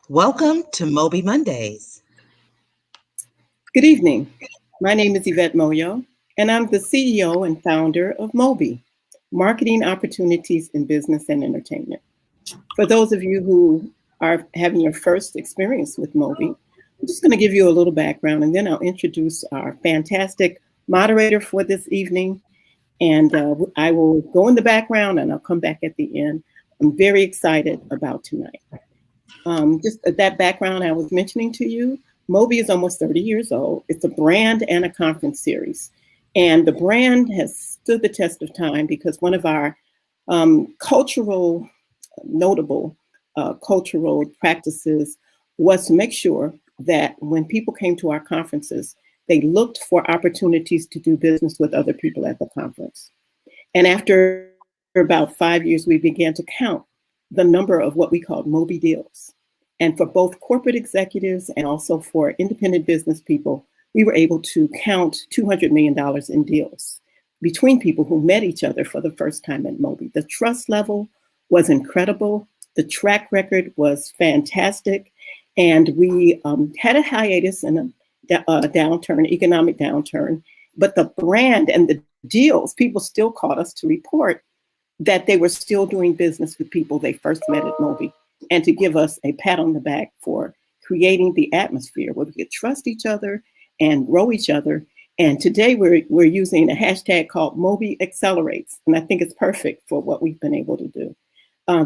Welcome to MOBE Mondays. Good evening. My name is Yvette Moyo, and I'm the CEO and founder of MOBE, Marketing Opportunities in Business and Entertainment. For those of you who are having your first experience with MOBE, I'm just going to give you a little background, and then I'll introduce our fantastic moderator for this evening. And I will go in the background, and I'll come back at the end. I'm very excited about tonight. Just that background I was mentioning to you, MOBE is almost 30 years old. It's a brand and a conference series. And the brand has stood the test of time because one of our notable cultural practices was to make sure that when people came to our conferences, they looked for opportunities to do business with other people at the conference. And after about 5 years, we began to count the number of what we called MOBE deals. And for both corporate executives and also for independent business people, we were able to count $200 million in deals between people who met each other for the first time at MOBE. The trust level was incredible. The track record was fantastic. And we had a hiatus and a downturn, economic downturn, but the brand and the deals, people still called us to report that they were still doing business with people they first met at MOBE, and to give us a pat on the back for creating the atmosphere where we could trust each other and grow each other. And today we're using a hashtag called MOBE Accelerates, and I think it's perfect for what we've been able to do.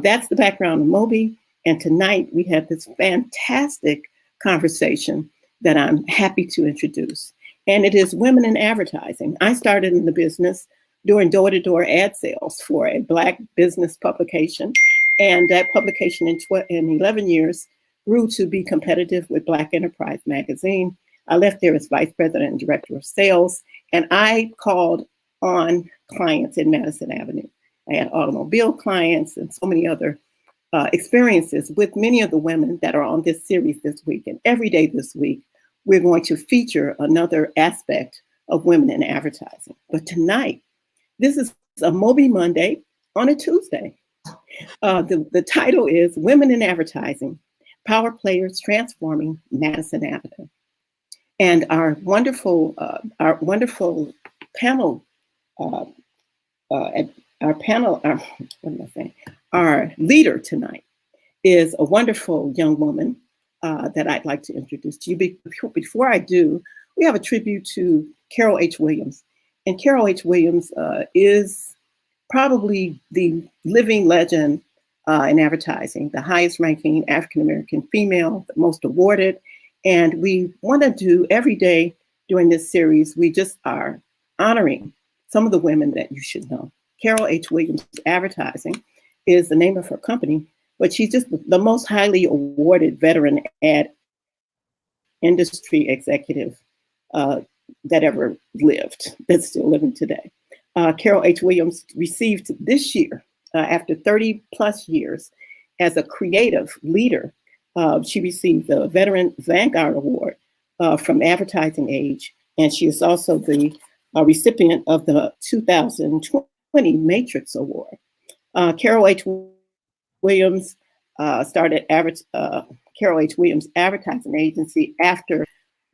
That's the background of MOBE, and tonight we have this fantastic conversation that I'm happy to introduce, and it is women in advertising. I started in the business doing door-to-door ad sales for a Black business publication. And that publication in 11 years grew to be competitive with Black Enterprise magazine. I left there as vice president and director of sales, and I called on clients in Madison Avenue. I had automobile clients and so many other experiences with many of the women that are on this series this week. And every day this week, we're going to feature another aspect of women in advertising. But tonight, this is a MOBE Monday on a Tuesday. The title is Women in Advertising, Power Players Transforming Madison Avenue. And our wonderful panel, our leader tonight is a wonderful young woman that I'd like to introduce to you. Before I do, we have a tribute to Carol H. Williams. And Carol H. Williams is probably the living legend in advertising, the highest ranking African-American female, the most awarded. And we want to do every day during this series, we just are honoring some of the women that you should know. Carol H. Williams Advertising is the name of her company, but she's just the most highly awarded veteran ad industry executive that ever lived, that's still living today. Carol H. Williams received this year, after 30 plus years as a creative leader, she received the Veteran Vanguard Award from Advertising Age, and she is also the recipient of the 2020 Matrix Award. Carol H. Williams started Carol H. Williams Advertising Agency after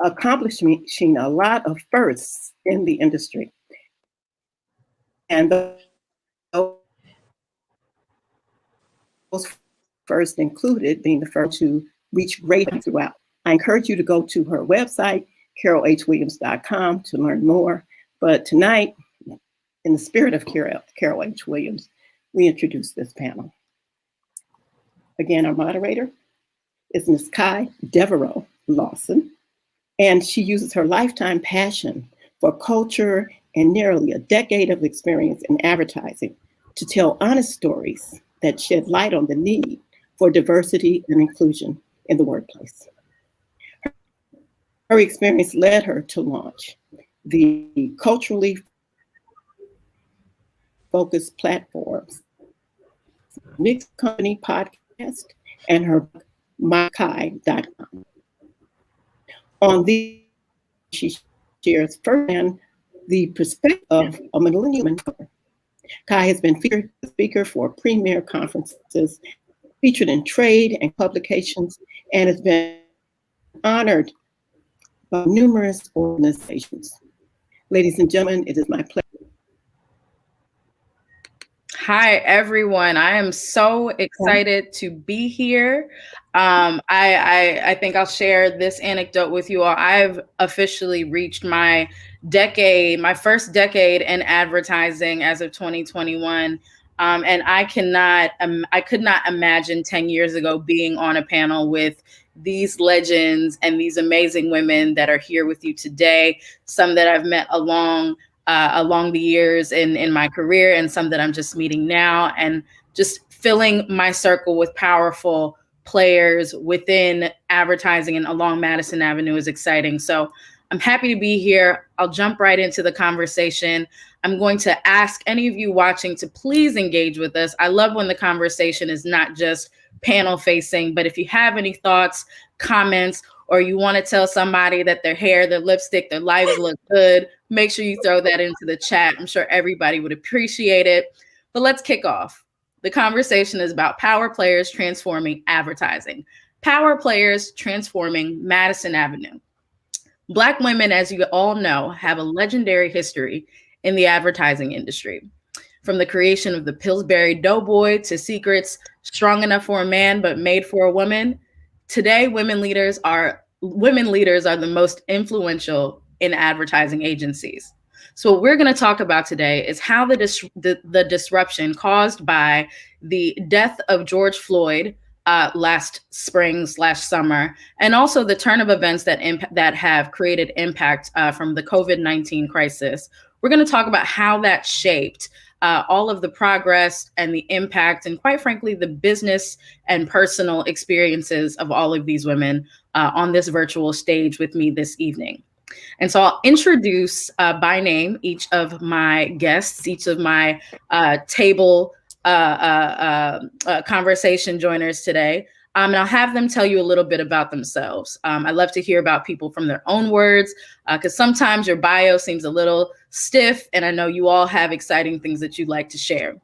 accomplishing a lot of firsts in the industry. And those first included being the first to reach great throughout. I encourage you to go to her website, carolhwilliams.com, to learn more. But tonight, in the spirit of Carol H. Williams, we introduce this panel. Again, our moderator is Ms. Kai Deveraux Lawson, and she uses her lifetime passion for culture and nearly a decade of experience in advertising to tell honest stories that shed light on the need for diversity and inclusion in the workplace. Her experience led her to launch the culturally focused platforms, Mixed Company Podcast, and her mykai.com. On these, she shares firsthand the perspective of a millennial mentor. Kai has been featured speaker for premier conferences, featured in trade and publications, and has been honored by numerous organizations. Ladies and gentlemen, it is my pleasure. Hi, everyone. I am so excited to be here. I think I'll share this anecdote with you all. I've officially reached my first decade in advertising as of 2021. And I could not imagine 10 years ago being on a panel with these legends and these amazing women that are here with you today, some that I've met along the years in my career, and some that I'm just meeting now, and just filling my circle with powerful players within advertising and along Madison Avenue is exciting. So I'm happy to be here. I'll jump right into the conversation. I'm going to ask any of you watching to please engage with us. I love when the conversation is not just panel facing, but if you have any thoughts, comments, or you want to tell somebody that their hair, their lipstick, their lives look good, make sure you throw that into the chat. I'm sure everybody would appreciate it. But let's kick off. The conversation is about power players transforming advertising. Power players transforming Madison Avenue. Black women, as you all know, have a legendary history in the advertising industry. From the creation of the Pillsbury Doughboy to secrets strong enough for a man but made for a woman, today women leaders are the most influential in advertising agencies. So what we're going to talk about today is how the disruption caused by the death of George Floyd last spring/summer, and also the turn of events that have created impact from the COVID-19 crisis. We're going to talk about how that shaped all of the progress and the impact, and quite frankly, the business and personal experiences of all of these women on this virtual stage with me this evening. And so I'll introduce by name each of my guests, each of my table conversation joiners today. And I'll have them tell you a little bit about themselves. I love to hear about people from their own words, because sometimes your bio seems a little stiff, and I know you all have exciting things that you'd like to share.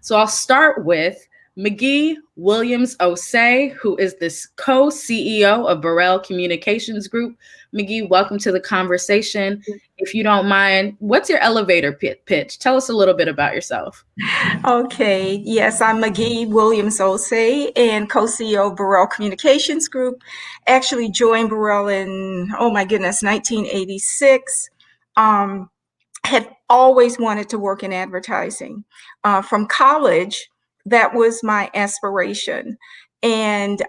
So I'll start with McGhee Williams Osse, who is the co-CEO of Burrell Communications Group. McGhee, welcome to the conversation. If you don't mind, what's your elevator pitch? Tell us a little bit about yourself. Okay, yes, I'm McGhee Williams Osse and co-CEO of Burrell Communications Group. Actually joined Burrell in, 1986. Had always wanted to work in advertising. From college, that was my aspiration. And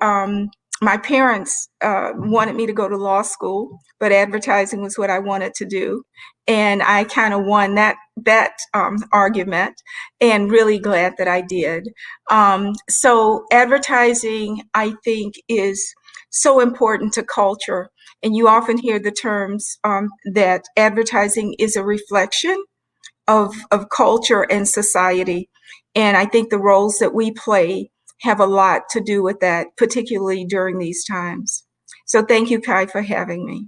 my parents wanted me to go to law school, but advertising was what I wanted to do. And I kind of won that argument, and really glad that I did. So advertising, I think, is so important to culture. And you often hear the terms that advertising is a reflection of culture and society. And I think the roles that we play have a lot to do with that, particularly during these times. So thank you, Kai, for having me.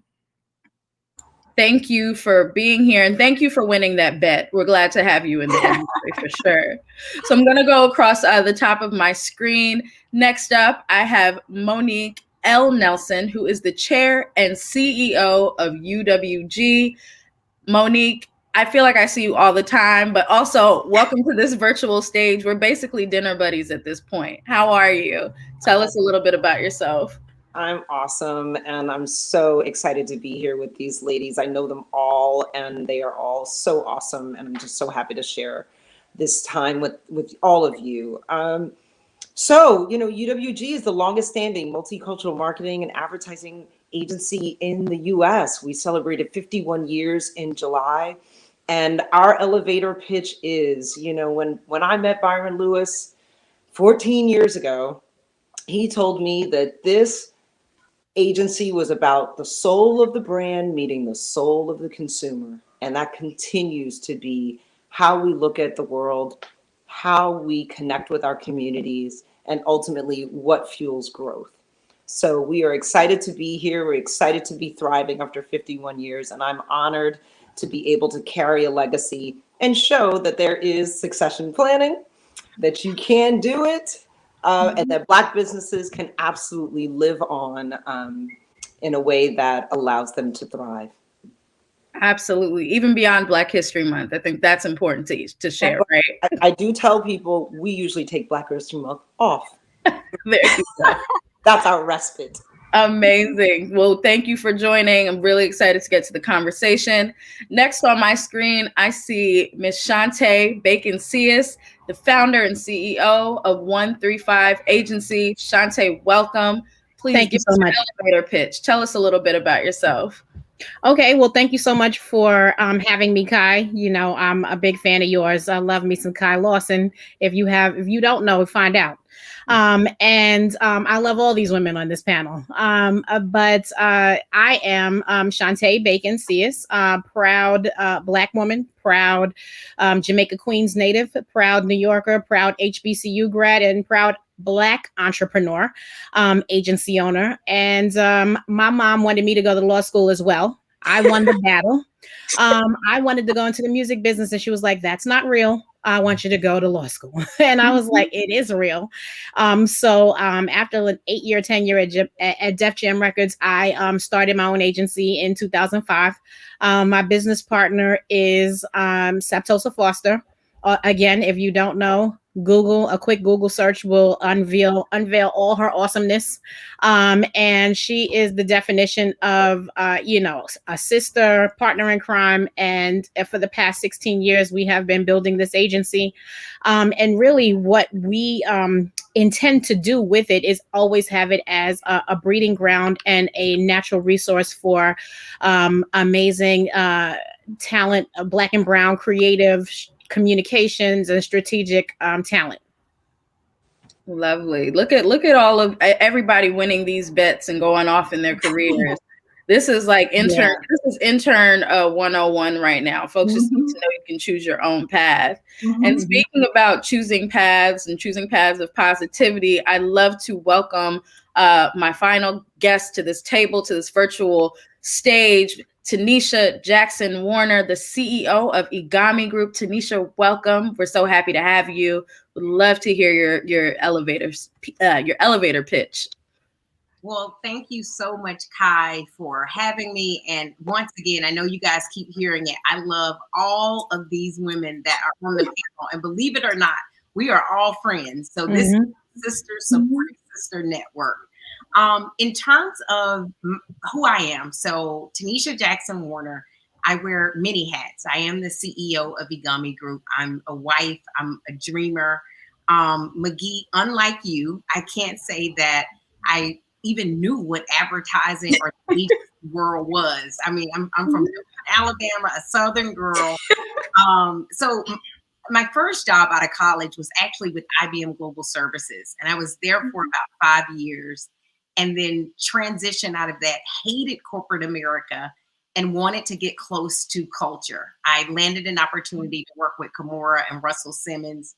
Thank you for being here, and thank you for winning that bet. We're glad to have you in the industry for sure. So I'm going to go across the top of my screen. Next up, I have Monique L. Nelson, who is the chair and CEO of UWG. Monique, I feel like I see you all the time, but also welcome to this virtual stage. We're basically dinner buddies at this point. How are you? Tell us a little bit about yourself. I'm awesome, and I'm so excited to be here with these ladies. I know them all, and they are all so awesome, and I'm just so happy to share this time with all of you. So, UWG is the longest standing multicultural marketing and advertising agency in the US. We celebrated 51 years in July. And our elevator pitch is, when I met Byron Lewis 14 years ago, he told me that this agency was about the soul of the brand meeting the soul of the consumer. And that continues to be how we look at the world, how we connect with our communities, and ultimately what fuels growth. So we are excited to be here. We're excited to be thriving after 51 years. And I'm honored to be able to carry a legacy and show that there is succession planning, that you can do it. and that Black businesses can absolutely live on in a way that allows them to thrive. Absolutely. Even beyond Black History Month. I think that's important to share, right? I do tell people we usually take Black History Month off. There you go. That's our respite. Amazing. Well, thank you for joining. I'm really excited to get to the conversation. Next on my screen, I see Ms. Shante Bacon-Cius, the founder and CEO of 135 Agency. Shante, welcome. Please thank you so much. Elevator pitch. Tell us a little bit about yourself. Okay, well, thank you so much for having me, Kai. You know, I'm a big fan of yours. I love me some Kai Lawson. If you don't know, find out. I love all these women on this panel. But I am Shante Bacon-Cius, proud Black woman, proud Jamaica Queens native, proud New Yorker, proud HBCU grad, and proud Black entrepreneur, agency owner. And my mom wanted me to go to law school as well. I won the battle. I wanted to go into the music business, and she was like, "That's not real. I want you to go to law school." And I was like, "It is real." So after an 8-year tenure at Def Jam Records, I started my own agency in 2005. My business partner is Saptosa Foster. Again, if you don't know, a quick Google search will unveil all her awesomeness. And she is the definition of, a sister, partner in crime. And for the past 16 years, we have been building this agency. And really what we intend to do with it is always have it as a breeding ground and a natural resource for amazing talent, Black and brown creative communications and strategic talent. Lovely. Look at all of everybody winning these bets and going off in their careers. This is like intern. Yeah. This is intern 101 right now. Folks just need to know you can choose your own path. And speaking about choosing paths and choosing paths of positivity, I'd love to welcome my final guest to this table, to this virtual stage, Teneshia Jackson Warner, the CEO of Egami Group. Teneshia, welcome. We're so happy to have you. Would love to hear your elevator pitch. Well, thank you so much, Kai, for having me. And once again, I know you guys keep hearing it. I love all of these women that are on the panel. And believe it or not, we are all friends. So this is Sister Support Sister Network. In terms of who I am, so Teneshia Jackson Warner, I wear many hats. I am the CEO of Egami Group. I'm a wife. I'm a dreamer. McGhee, unlike you, I can't say that I even knew what advertising or the world was. I mean, I'm from Alabama, a Southern girl. So my first job out of college was actually with IBM Global Services. And I was there for about 5 years. And then transitioned out of that, hated corporate America and wanted to get close to culture. I landed an opportunity to work with Kimora and Russell Simmons.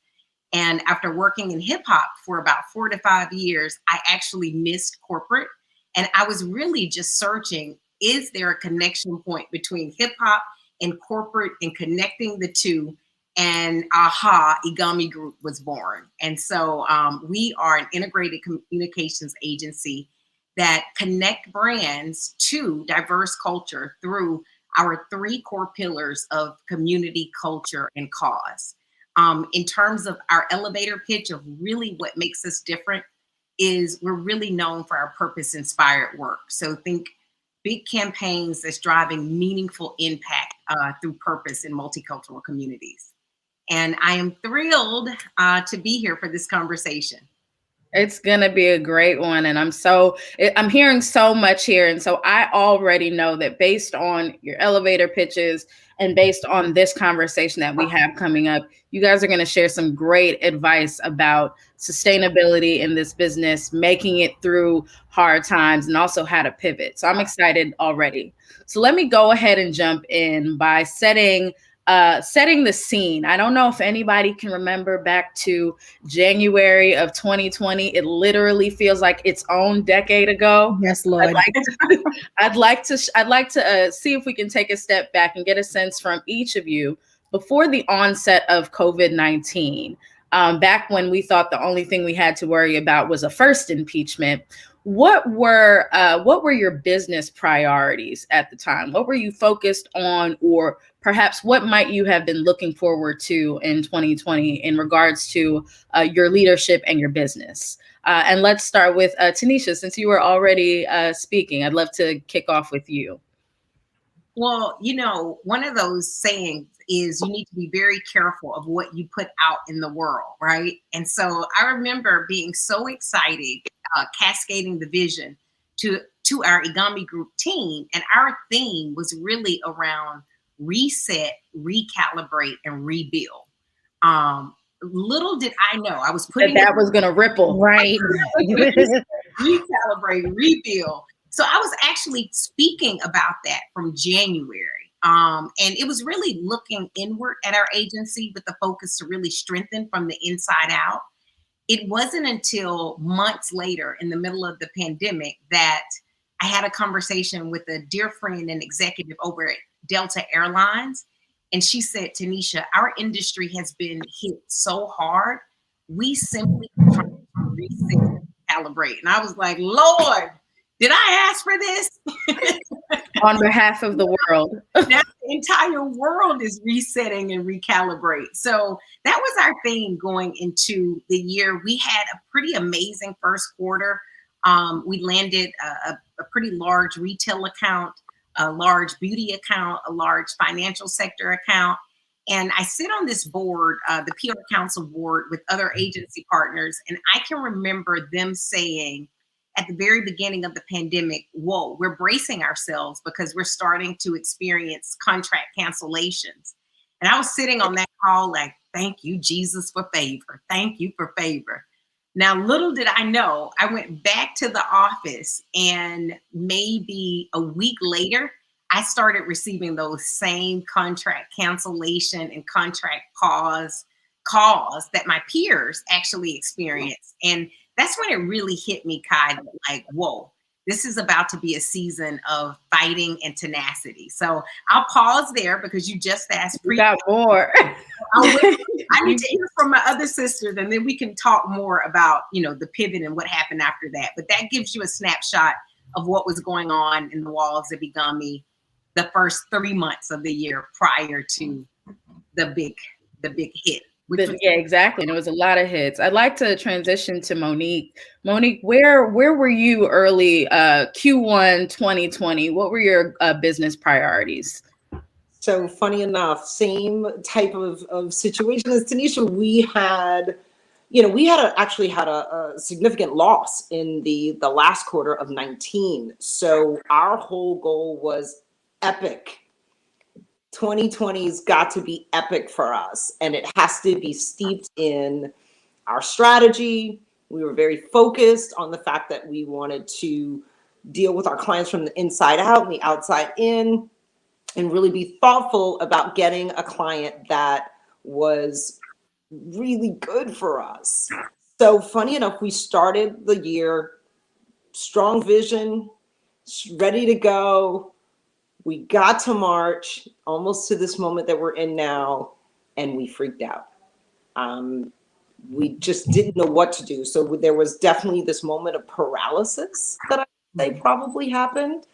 And after working in hip hop for about 4 to 5 years, I actually missed corporate. And I was really just searching, is there a connection point between hip hop and corporate and connecting the two? And aha, Egami Group was born. And so we are an integrated communications agency that connect brands to diverse culture through our 3 core pillars of community, culture, and cause. In terms of our elevator pitch of really what makes us different is we're really known for our purpose-inspired work. So think big campaigns that's driving meaningful impact through purpose in multicultural communities. And I am thrilled to be here for this conversation. It's going to be a great one. And I'm hearing so much here. And so I already know that based on your elevator pitches and based on this conversation that we have coming up, you guys are going to share some great advice about sustainability in this business, making it through hard times, and also how to pivot. So I'm excited already. So let me go ahead and jump in by setting the scene. I don't know if anybody can remember back to January of 2020. It literally feels like its own decade ago. Yes, Lord. I'd like to see if we can take a step back and get a sense from each of you before the onset of COVID-19. back when we thought the only thing we had to worry about was a first impeachment. What were your business priorities at the time? What were you focused on, or perhaps what might you have been looking forward to in 2020 in regards to your leadership and your business? And let's start with Teneshia, since you were already speaking. I'd love to kick off with you. Well, one of those sayings is you need to be very careful of what you put out in the world, right? And so I remember being so excited, cascading the vision to our Egami group team. And our theme was really around reset, recalibrate, and rebuild. Little did I know I was putting that was going to ripple. Right. Recalibrate, rebuild. So I was actually speaking about that from January. And it was really looking inward at our agency with the focus to really strengthen from the inside out. It wasn't until months later in the middle of the pandemic that I had a conversation with a dear friend and executive over at Delta Airlines. And she said, Teneshia, our industry has been hit so hard. We simply try to reset and calibrate. And I was like, Lord, did I ask for this? On behalf of the world. Now the entire world is resetting and recalibrate. So that was our theme going into the year. We had a pretty amazing first quarter. We landed a pretty large retail account, a large beauty account, a large financial sector account. And I sit on this board, the PR Council board, with other agency partners. And I can remember them saying at the very beginning of the pandemic, whoa, we're bracing ourselves because we're starting to experience contract cancellations. And I was sitting on that call like, thank you, Jesus, for favor. Thank you for favor. Now, little did I know, I went back to the office, and maybe a week later, I started receiving those same contract cancellation and contract pause calls that my peers actually experienced. And that's when it really hit me, Kai, like, whoa, this is about to be a season of fighting and tenacity. So I'll pause there because you just asked. We got more. I need to hear from my other sisters, and then we can talk more about, the pivot and what happened after that. But that gives you a snapshot of what was going on in the walls of Egami the first 3 months of the year prior to the big hit. Yeah, exactly. And there was a lot of hits. I'd like to transition to Monique. Monique, where were you early Q1 2020? What were your business priorities? So funny enough, same type of situation as Teneshia. We had actually had a significant loss in the last quarter of 19. So our whole goal was epic. 2020's got to be epic for us, and it has to be steeped in our strategy. We were very focused on the fact that we wanted to deal with our clients from the inside out and the outside in, and really be thoughtful about getting a client that was really good for us. So funny enough, we started the year, strong vision, ready to go. We got to March, almost to this moment that we're in now, and we freaked out. We just didn't know what to do. So there was definitely this moment of paralysis that I say probably happened,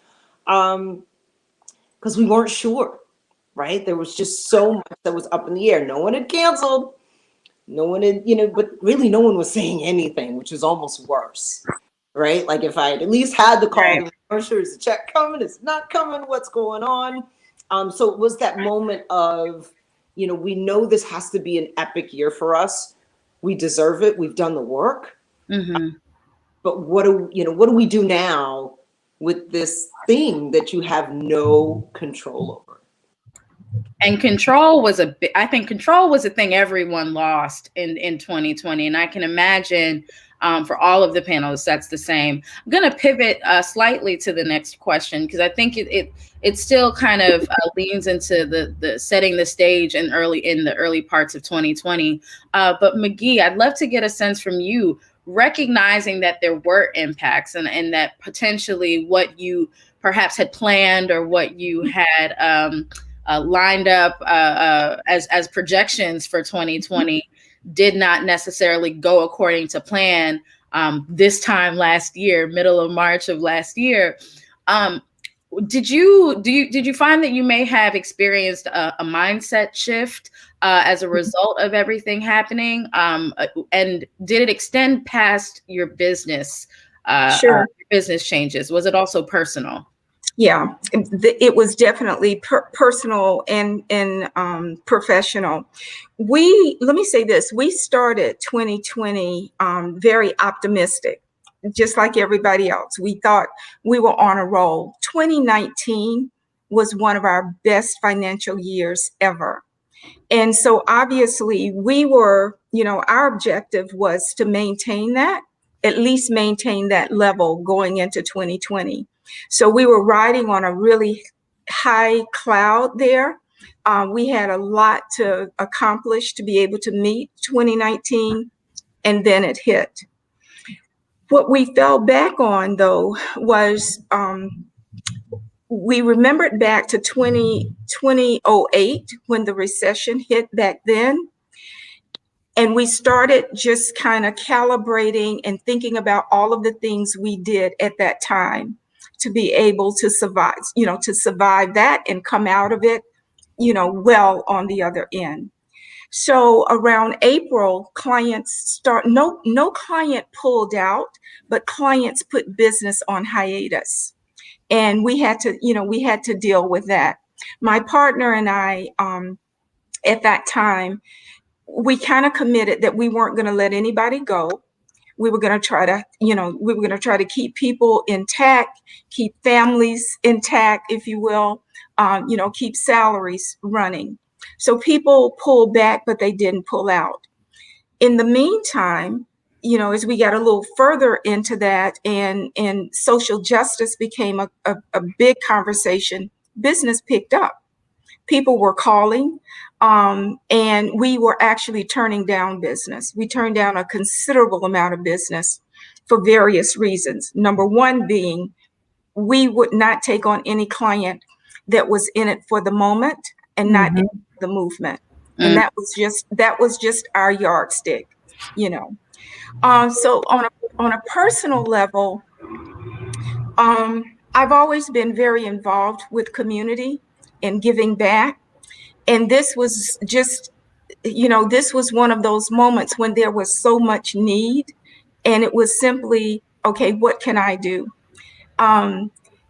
because we weren't sure, right? There was just so much that was up in the air. No one had canceled. No one had, but really no one was saying anything, which is almost worse. Right? Like if I had at least had the call, right. I'm sure, is the check coming? Is it not coming? What's going on? So it was that moment of, we know this has to be an epic year for us. We deserve it. We've done the work. Mm-hmm. But what do we do now with this thing that you have no control over? And control was I think control was a thing everyone lost in 2020. And I can imagine for all of the panelists, that's the same. I'm going to pivot slightly to the next question, because I think it still kind of leans into the setting the stage in the early parts of 2020. But McGhee, I'd love to get a sense from you, recognizing that there were impacts and that potentially what you perhaps had planned or what you had lined up as projections for 2020 did not necessarily go according to plan this time last year, middle of March of last year. Did you find that you may have experienced a mindset shift as a result of everything happening? And did it extend past your business? Sure. Business changes? Was it also personal? Yeah, it was definitely personal and professional. Let me say this, we started 2020 very optimistic, just like everybody else. We thought we were on a roll. 2019 was one of our best financial years ever. And so obviously we were, our objective was to maintain that, at least maintain that level going into 2020. So we were riding on a really high cloud there. We had a lot to accomplish to be able to meet 2019, and then it hit. What we fell back on, though, was we remembered back to 2008 when the recession hit back then. And we started just kind of calibrating and thinking about all of the things we did at that time to be able to survive, to survive that and come out of it, well on the other end. So around April, clients no client pulled out, but clients put business on hiatus. And we had to deal with that. My partner and I, at that time, we kind of committed that we weren't going to let anybody go. We were going to try to, keep people intact, keep families intact, if you will, keep salaries running. So people pulled back, but they didn't pull out. In the meantime, as we got a little further into that and social justice became a big conversation, business picked up. People were calling, and we were actually turning down business. We turned down a considerable amount of business for various reasons. Number one being, we would not take on any client that was in it for the moment and not in the movement. And that was just our yardstick, So on a personal level, I've always been very involved with community and giving back. And this was just, this was one of those moments when there was so much need, and it was simply, okay, what can I do?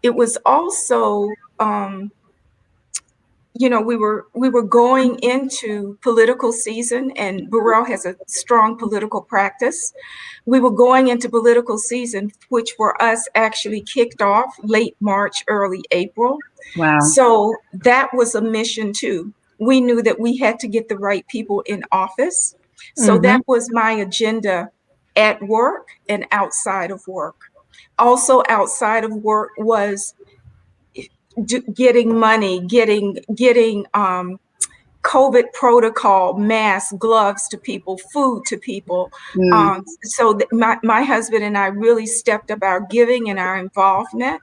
It was also, we were going into political season, and Burrell has a strong political practice. We were going into political season, which for us actually kicked off late March, early April. Wow. So that was a mission too. We knew that we had to get the right people in office. So that was my agenda at work and outside of work. Also outside of work was getting money, getting COVID protocol, masks, gloves to people, food to people. So my husband and I really stepped up our giving and our involvement,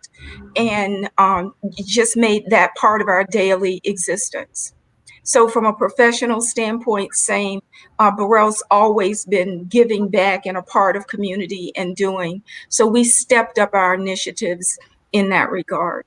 and just made that part of our daily existence. So from a professional standpoint, same, Burrell's always been giving back and a part of community and doing. So we stepped up our initiatives in that regard.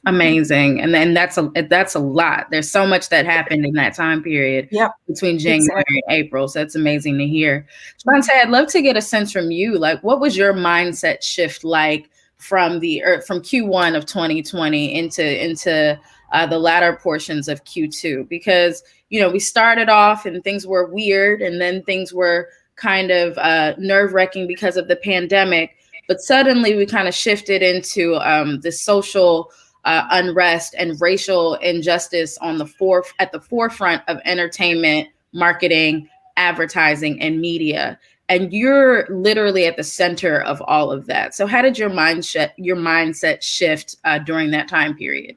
Amazing. And then that's a lot. There's so much that happened in that time period between January and April. So that's amazing to hear. Shante, I'd love to get a sense from you. Like, what was your mindset shift like from Q1 of 2020 into the latter portions of Q2? Because, we started off and things were weird, and then things were kind of nerve-wracking because of the pandemic. But suddenly we kind of shifted into the social unrest and racial injustice at the forefront of entertainment, marketing, advertising, and media. And you're literally at the center of all of that. So how did your mindset shift during that time period?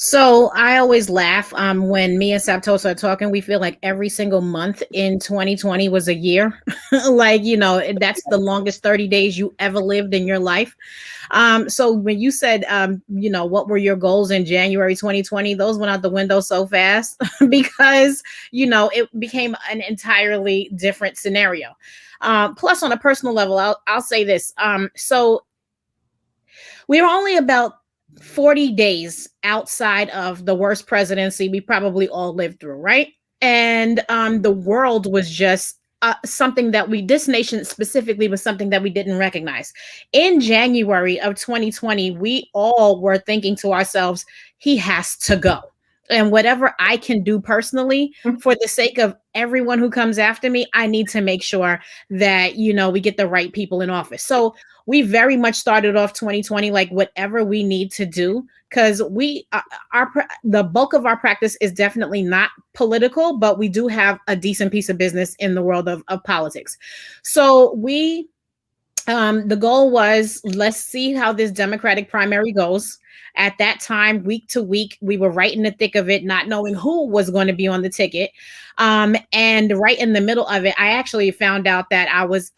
So I always laugh when me and Saptos are talking. We feel like every single month in 2020 was a year. Like, that's the longest 30 days you ever lived in your life. So when you said, what were your goals in January 2020, those went out the window so fast because, it became an entirely different scenario. Plus, on a personal level, I'll say this. So we were only about 40 days outside of the worst presidency we probably all lived through, right? And the world was just something that this nation specifically was something that we didn't recognize. In January of 2020, we all were thinking to ourselves, he has to go. And whatever I can do personally for the sake of everyone who comes after me, I need to make sure that, we get the right people in office. So we very much started off 2020 like whatever we need to do, because the bulk of our practice is definitely not political, but we do have a decent piece of business in the world of politics. So the goal was, let's see how this Democratic primary goes. At that time, week to week, we were right in the thick of it, not knowing who was going to be on the ticket. And right in the middle of it, I actually found out that I was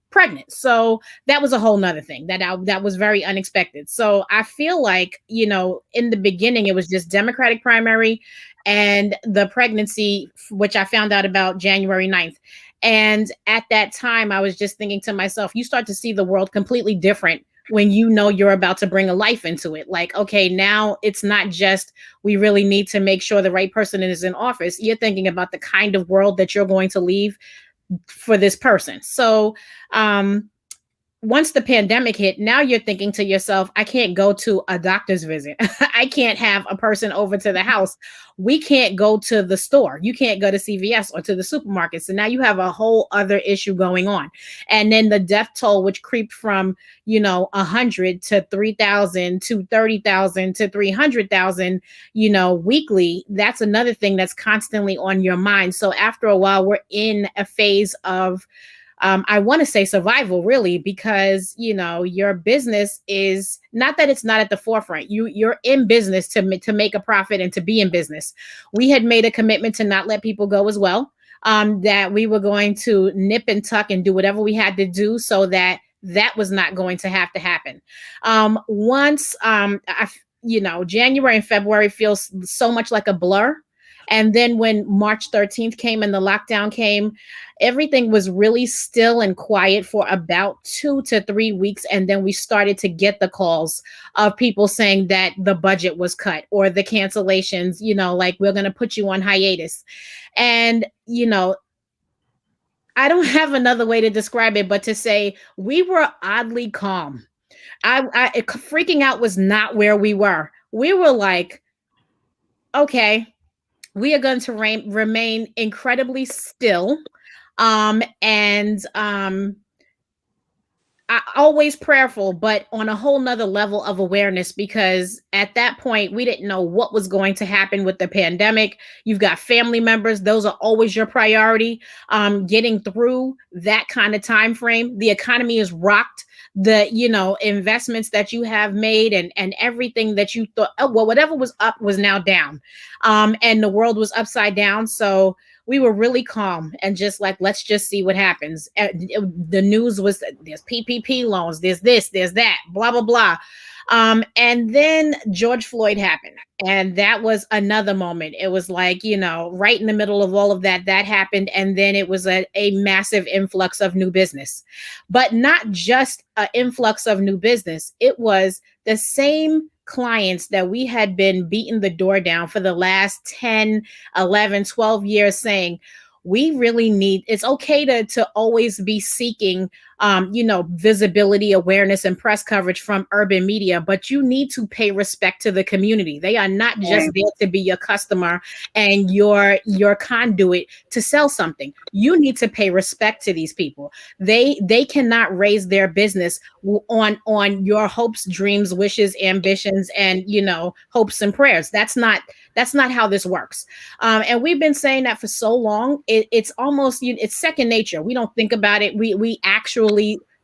pregnant. So that was a whole nother thing that was very unexpected. So I feel like, in the beginning, it was just Democratic primary and the pregnancy, which I found out about January 9th. And at that time, I was just thinking to myself, you start to see the world completely different when you're about to bring a life into it. Like, okay, now it's not just we really need to make sure the right person is in office. You're thinking about the kind of world that you're going to leave for this person. So once the pandemic hit, now you're thinking to yourself, I can't go to a doctor's visit. I can't have a person over to the house. We can't go to the store. You can't go to CVS or to the supermarket. So now you have a whole other issue going on. And then the death toll, which creeped from, 100 to 3,000 to 30,000 to 300,000, weekly. That's another thing that's constantly on your mind. So after a while, we're in a phase of I want to say survival, really, because, your business is not that it's not at the forefront. You're in business to make a profit and to be in business. We had made a commitment to not let people go as well, that we were going to nip and tuck and do whatever we had to do so that was not going to have to happen. January and February feels so much like a blur. And then when March 13th came and the lockdown came, everything was really still and quiet for about 2 to 3 weeks. And then we started to get the calls of people saying that the budget was cut or the cancellations, like we're going to put you on hiatus. And, I don't have another way to describe it, but to say we were oddly calm. Freaking out was not where we were. We were like, okay, we are going to remain incredibly still. Always prayerful, but on a whole nother level of awareness, because at that point, we didn't know what was going to happen with the pandemic. You've got family members. Those are always your priority. Getting through that kind of time frame. The economy is rocked. The, investments that you have made and everything that you thought, whatever was up was now down. And the world was upside down. So we were really calm and just like, let's just see what happens. The news was there's PPP loans, there's this, there's that, blah, blah, blah. And then George Floyd happened. And that was another moment. It was like, right in the middle of all of that happened. And then it was a massive influx of new business, but not just an influx of new business. It was the same clients that we had been beating the door down for the last 10, 11, 12 years saying, we really need, it's okay to always be seeking, visibility, awareness, and press coverage from urban media, but you need to pay respect to the community. They are not just there to be your customer and your conduit to sell something. You need to pay respect to these people. They cannot raise their business on your hopes, dreams, wishes, ambitions, and, hopes and prayers. That's not how this works. And we've been saying that for so long. It's almost, it's second nature. We don't think about it. We actually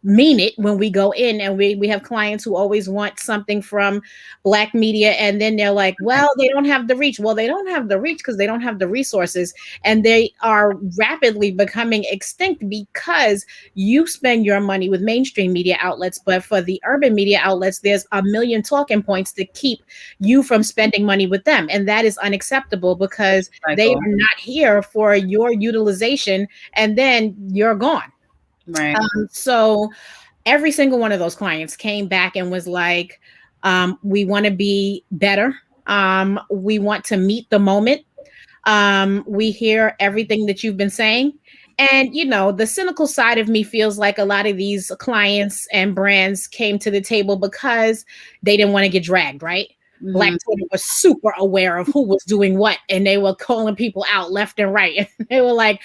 mean it when we go in, and we have clients who always want something from Black media, and then they're like, well, they don't have the reach. Well, they don't have the reach because they don't have the resources, and they are rapidly becoming extinct because you spend your money with mainstream media outlets, but for the urban media outlets, there's a million talking points to keep you from spending money with them, and that is unacceptable because they are not here for your utilization, and then you're gone. Right. So every single one of those clients came back and was like, we want to be better. We want to meet the moment. We hear everything that you've been saying. And, you know, the cynical side of me feels like a lot of these clients and brands came to the table because they didn't want to get dragged, right? Mm-hmm. Black Twitter was super aware of who was doing what, and they were calling people out left and right. And they were like,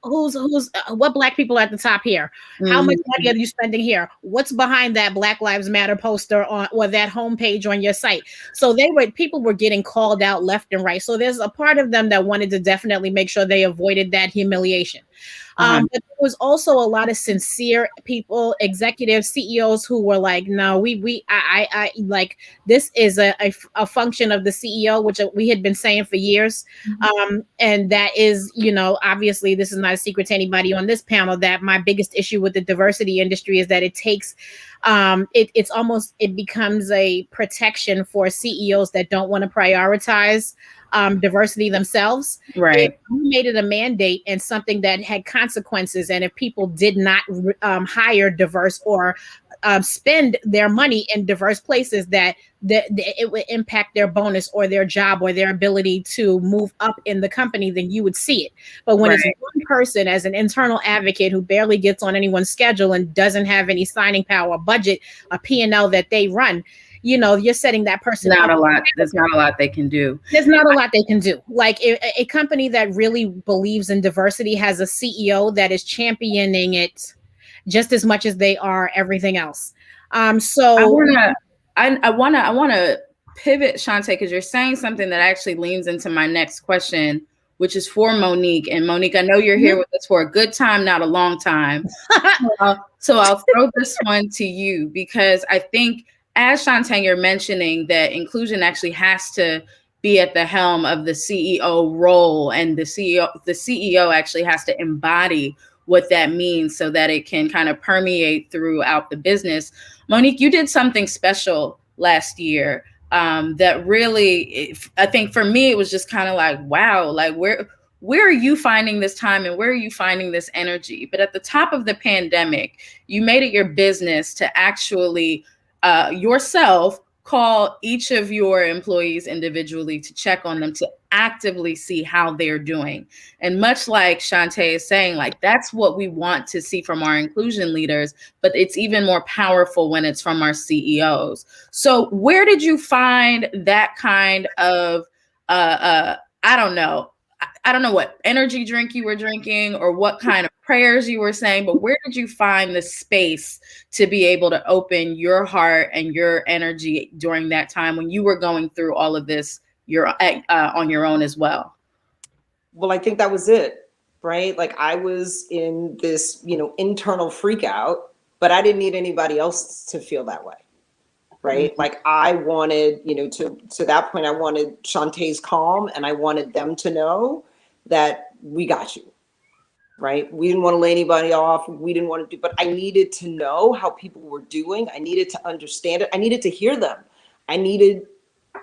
what Black people at the top here? How much money are you spending here? What's behind that Black Lives Matter poster on, or that homepage on your site? So people were getting called out left and right. So there's a part of them that wanted to definitely make sure they avoided that humiliation. But there was also a lot of sincere people, executives, CEOs who were like, no, I like, this is a function of the CEO, which we had been saying for years. And that is, you know, obviously this is not a secret to anybody on this panel, that my biggest issue with the diversity industry is that it takes, it becomes a protection for CEOs that don't want to prioritize diversity themselves. Right. If you made it a mandate and something that had consequences, and if people did not hire diverse or spend their money in diverse places, that it would impact their bonus or their job or their ability to move up in the company, then you would see it. But when it's one person as an internal advocate who barely gets on anyone's schedule and doesn't have any signing power, budget, a P&L that they run, you know, you're setting that person up. There's not a lot they can do. There's not a lot they can do. Like a company that really believes in diversity has a CEO that is championing it just as much as they are everything else. So I wanna pivot, Shante, because you're saying something that actually leans into my next question, which is for Monique. And Monique, I know you're here with us for a good time, not a long time. So I'll throw this one to you, because I think, as Shante, you're mentioning that inclusion actually has to be at the helm of the CEO role, and the CEO actually has to embody what that means so that it can kind of permeate throughout the business. Monique, you did something special last year that really, I think for me, it was just kind of like, wow, like where are you finding this time and where are you finding this energy? But at the top of the pandemic, you made it your business to actually yourself call each of your employees individually to check on them, to actively see how they're doing. And much like Shante is saying, like, that's what we want to see from our inclusion leaders, but it's even more powerful when it's from our CEOs. So where did you find that kind of, I don't know what energy drink you were drinking or what kind of prayers you were saying, but where did you find the space to be able to open your heart and your energy during that time when you were going through all of this on your own as well? Well, I think that was it, right? Like I was in this, internal freak out, but I didn't need anybody else to feel that way. Right. Mm-hmm. Like I wanted, to that point, I wanted Shante's calm, and I wanted them to know that we got you. Right. We didn't want to lay anybody off. We didn't want to but I needed to know how people were doing. I needed to understand it. I needed to hear them. I needed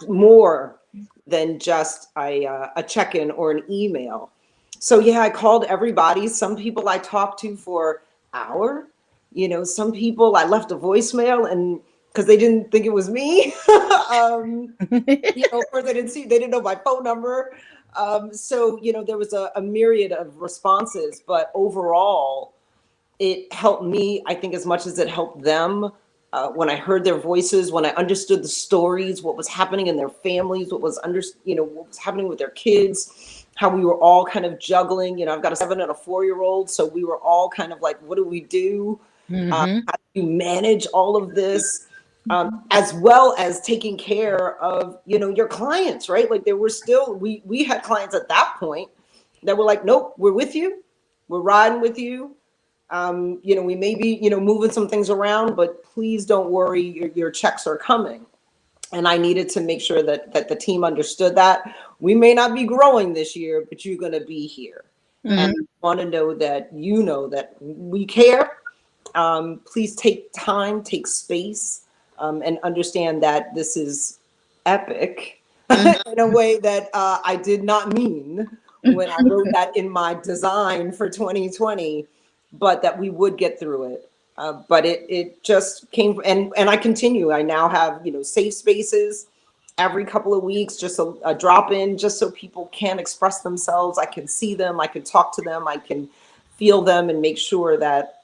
more than just a check-in or an email. So, yeah, I called everybody. Some people I talked to for an hour, some people I left a voicemail, and because they didn't think it was me. Of course, they didn't know my phone number. So, there was a myriad of responses, but overall, it helped me, I think, as much as it helped them. When I heard their voices, when I understood the stories, what was happening in their families, what was happening with their kids, how we were all kind of juggling. I've got a 7 and a 4-year-old, so we were all kind of like, what do we do? Mm-hmm. How do you manage all of this? As well as taking care of, your clients, right? Like there were still, we had clients at that point that were like, nope, we're with you. We're riding with you. We may be, moving some things around, but please don't worry, your checks are coming. And I needed to make sure that the team understood that. We may not be growing this year, but you're going to be here. Mm-hmm. And I want to know that that we care. Please take time, take space, and understand that this is epic in a way that I did not mean when I wrote that in my design for 2020, but that we would get through it. But it just came, and I continue. I now have, safe spaces every couple of weeks, just a drop in, just so people can express themselves. I can see them, I can talk to them, I can feel them, and make sure that,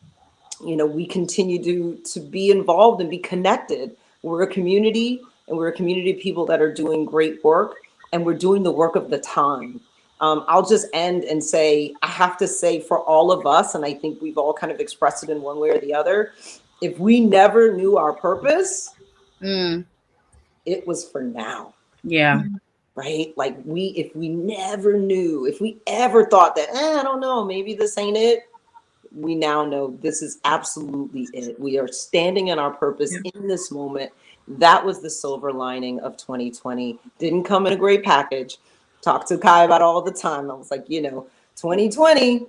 we continue to be involved and be connected. We're a community, and we're a community of people that are doing great work, and we're doing the work of the time. I'll just end and say, I have to say, for all of us, and I think we've all kind of expressed it in one way or the other, if we never knew our purpose, it was for now. Yeah. Right? Like if we never knew, if we ever thought that, I don't know, maybe this ain't it, we now know this is absolutely it. We are standing in our purpose in this moment. That was the silver lining of 2020. Didn't come in a great package. Talk to Kai about it all the time. I was like, 2020,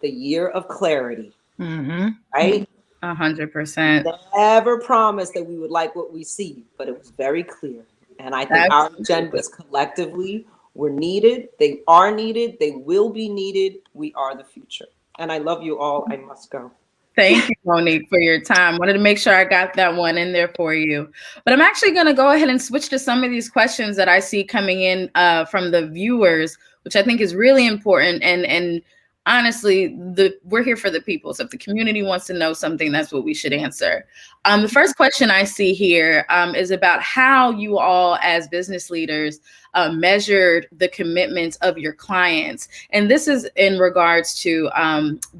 the year of clarity, right? 100%. Never promised that we would like what we see, but it was very clear. And I think our agendas collectively were needed. They are needed. They will be needed. We are the future. And I love you all. I must go. Thank you, Monique, for your time. Wanted to make sure I got that one in there for you. But I'm actually going to go ahead and switch to some of these questions that I see coming in from the viewers, which I think is really important. And honestly, we're here for the people. So if the community wants to know something, that's what we should answer. The first question I see here is about how you all as business leaders measured the commitments of your clients. And this is in regards to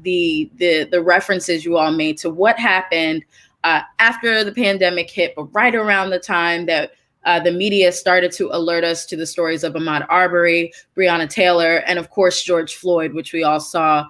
the references you all made to what happened after the pandemic hit, but right around the time that the media started to alert us to the stories of Ahmaud Arbery, Breonna Taylor, and of course, George Floyd, which we all saw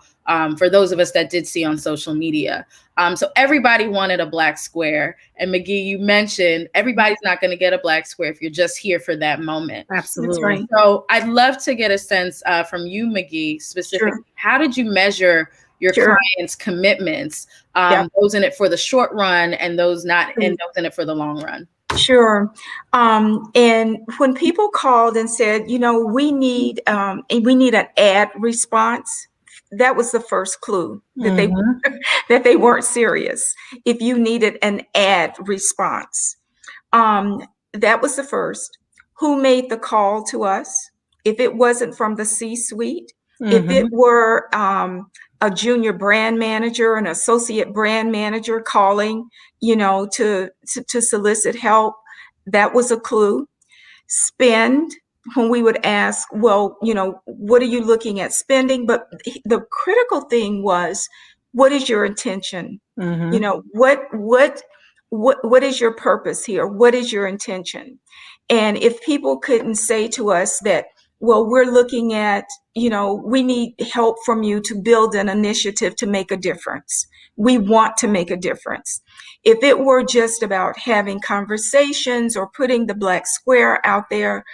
for those of us that did see on social media. So everybody wanted a black square. And McGhee, you mentioned everybody's not going to get a black square if you're just here for that moment. Absolutely. Right. So I'd love to get a sense from you, McGhee, specifically. Sure. How did you measure your clients' commitments, those in it for the short run and those not, and those in it for the long run? Sure. And when people called and said, we need an ad response, that was the first clue that they weren't serious. If you needed an ad response, that was the first. Who made the call to us? If it wasn't from the C-suite, if it were a junior brand manager, an associate brand manager calling, to solicit help, that was a clue. Spend, when we would ask, well, what are you looking at spending? But the critical thing was, what is your intention? What is your purpose here? What is your intention? And if people couldn't say to us that, well, we're looking at, we need help from you to build an initiative to make a difference. We want to make a difference. If it were just about having conversations or putting the black square out there,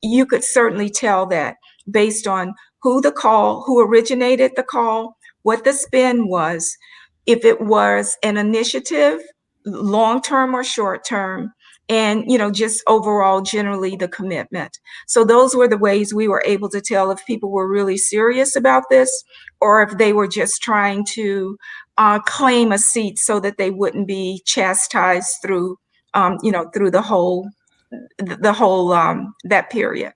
you could certainly tell that based on who originated the call, what the spin was, if it was an initiative, long-term or short-term, and, just overall, generally the commitment. So those were the ways we were able to tell if people were really serious about this or if they were just trying to claim a seat so that they wouldn't be chastised through, through the whole that period.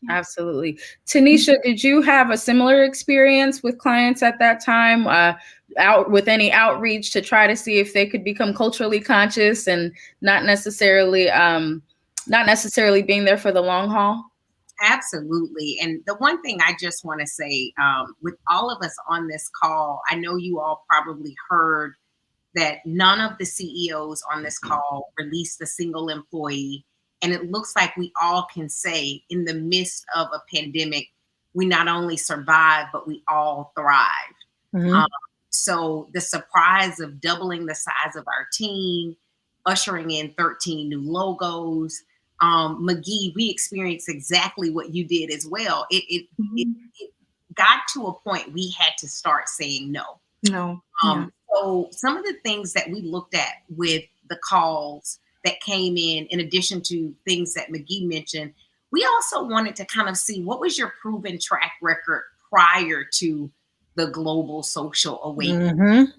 Absolutely. Teneshia, did you have a similar experience with clients at that time, out with any outreach to try to see if they could become culturally conscious and not necessarily being there for the long haul? Absolutely. And the one thing I just want to say, with all of us on this call, I know you all probably heard that none of the CEOs on this call released a single employee. And it looks like we all can say in the midst of a pandemic, we not only survived, but we all thrived. So the surprise of doubling the size of our team, ushering in 13 new logos, McGhee, we experienced exactly what you did as well. It got to a point we had to start saying no. No. So some of the things that we looked at with the calls that came in addition to things that McGhee mentioned, we also wanted to kind of see what was your proven track record prior to the global social awakening.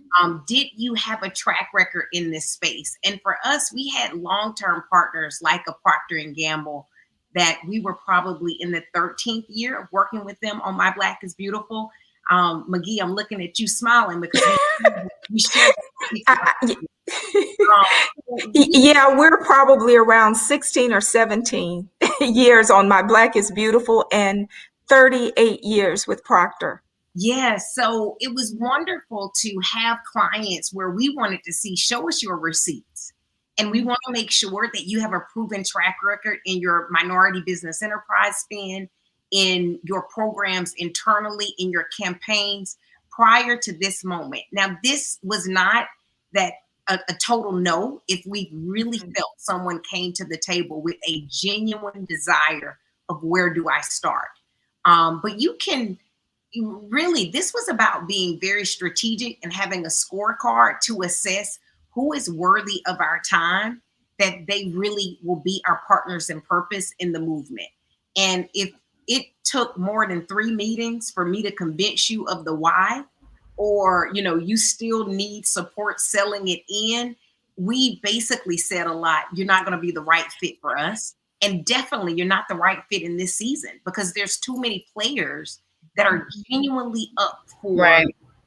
Did you have a track record in this space? And for us, we had long-term partners like a Procter & Gamble that we were probably in the 13th year of working with them on My Black is Beautiful. McGhee, I'm looking at you smiling because we shared. Yeah, we're probably around 16 or 17 years on My Black is Beautiful and 38 years with Procter. Yeah, so it was wonderful to have clients where we wanted to see, show us your receipts. And we want to make sure that you have a proven track record in your minority business enterprise spend, in your programs internally, in your campaigns prior to this moment. Now, this was not that a total no if we really felt someone came to the table with a genuine desire of where do I start. But you can really, this was about being very strategic and having a scorecard to assess who is worthy of our time, that they really will be our partners in purpose in the movement. And if it took more than 3 meetings for me to convince you of the why, or, you know, you still need support selling it in, we basically said a lot, you're not going to be the right fit for us. And definitely you're not the right fit in this season because there's too many players that are genuinely up for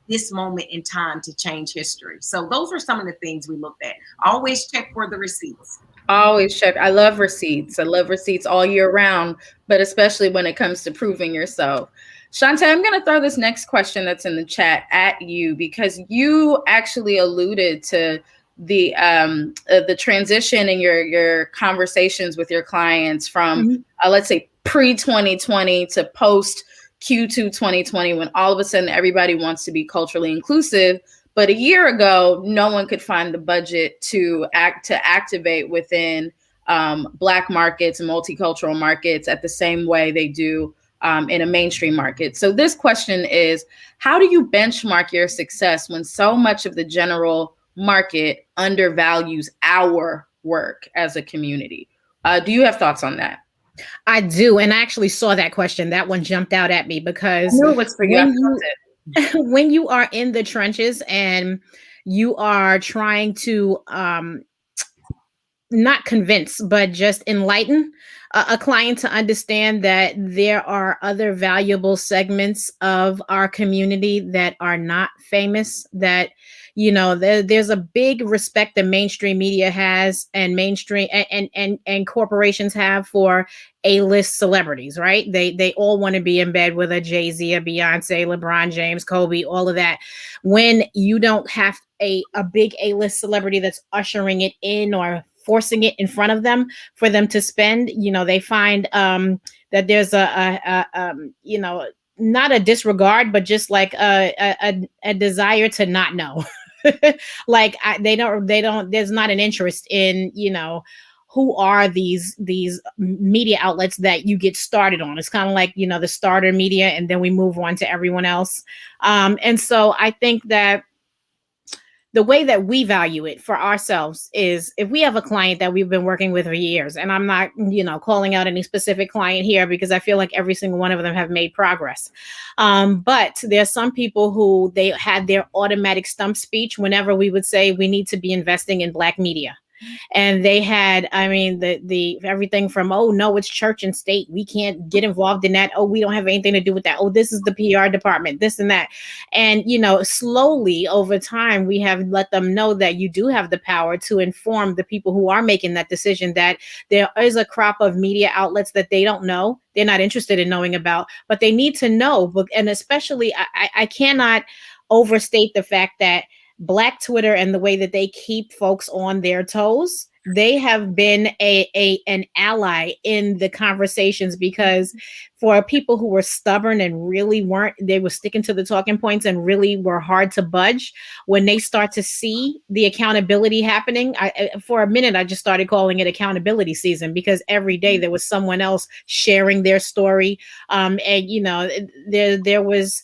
this moment in time to change history. So those are some of the things we looked at. Always check for the receipts. Always check. I love receipts. I love receipts all year round, but especially when it comes to proving yourself. Shante, I'm going to throw this next question that's in the chat at you because you actually alluded to the transition in your conversations with your clients from, let's say, pre-2020 to post Q2 2020, when all of a sudden everybody wants to be culturally inclusive. But a year ago, no one could find the budget to activate within Black markets and multicultural markets at the same way they do in a mainstream market. So this question is, how do you benchmark your success when so much of the general market undervalues our work as a community? Do you have thoughts on that? I do. And I actually saw that question. That one jumped out at me because I knew it was for you. When you are in the trenches and you are trying to not convince, but just enlighten a client to understand that there are other valuable segments of our community that are not famous, that, you know, there's a big respect that mainstream media has and mainstream and corporations have for A-list celebrities, right? They all want to be in bed with a Jay-Z, a Beyonce, LeBron James, Kobe, all of that. When you don't have a big A-list celebrity that's ushering it in or forcing it in front of them for them to spend, you know, they find that there's you know, not a disregard, but just like a desire to not know. Like they don't, there's not an interest in, you know, who are these media outlets that you get started on. It's kind of like, you know, the starter media, and then we move on to everyone else. And so I think that the way that we value it for ourselves is if we have a client that we've been working with for years, and I'm not, you know, calling out any specific client here because I feel like every single one of them have made progress. But there's some people who they had their automatic stump speech whenever we would say we need to be investing in Black media. And they had, I mean, the everything from, oh, no, it's church and state. We can't get involved in that. Oh, we don't have anything to do with that. Oh, this is the PR department, this and that. And, you know, slowly over time, we have let them know that you do have the power to inform the people who are making that decision that there is a crop of media outlets that they don't know. They're not interested in knowing about, but they need to know. And especially, I cannot overstate the fact that Black Twitter and the way that they keep folks on their toes they have been an ally in the conversations, because for people who were stubborn and really they were sticking to the talking points and really were hard to budge, when they start to see the accountability happening, for a minute, I just started calling it accountability season, because every day there was someone else sharing their story. And, there was,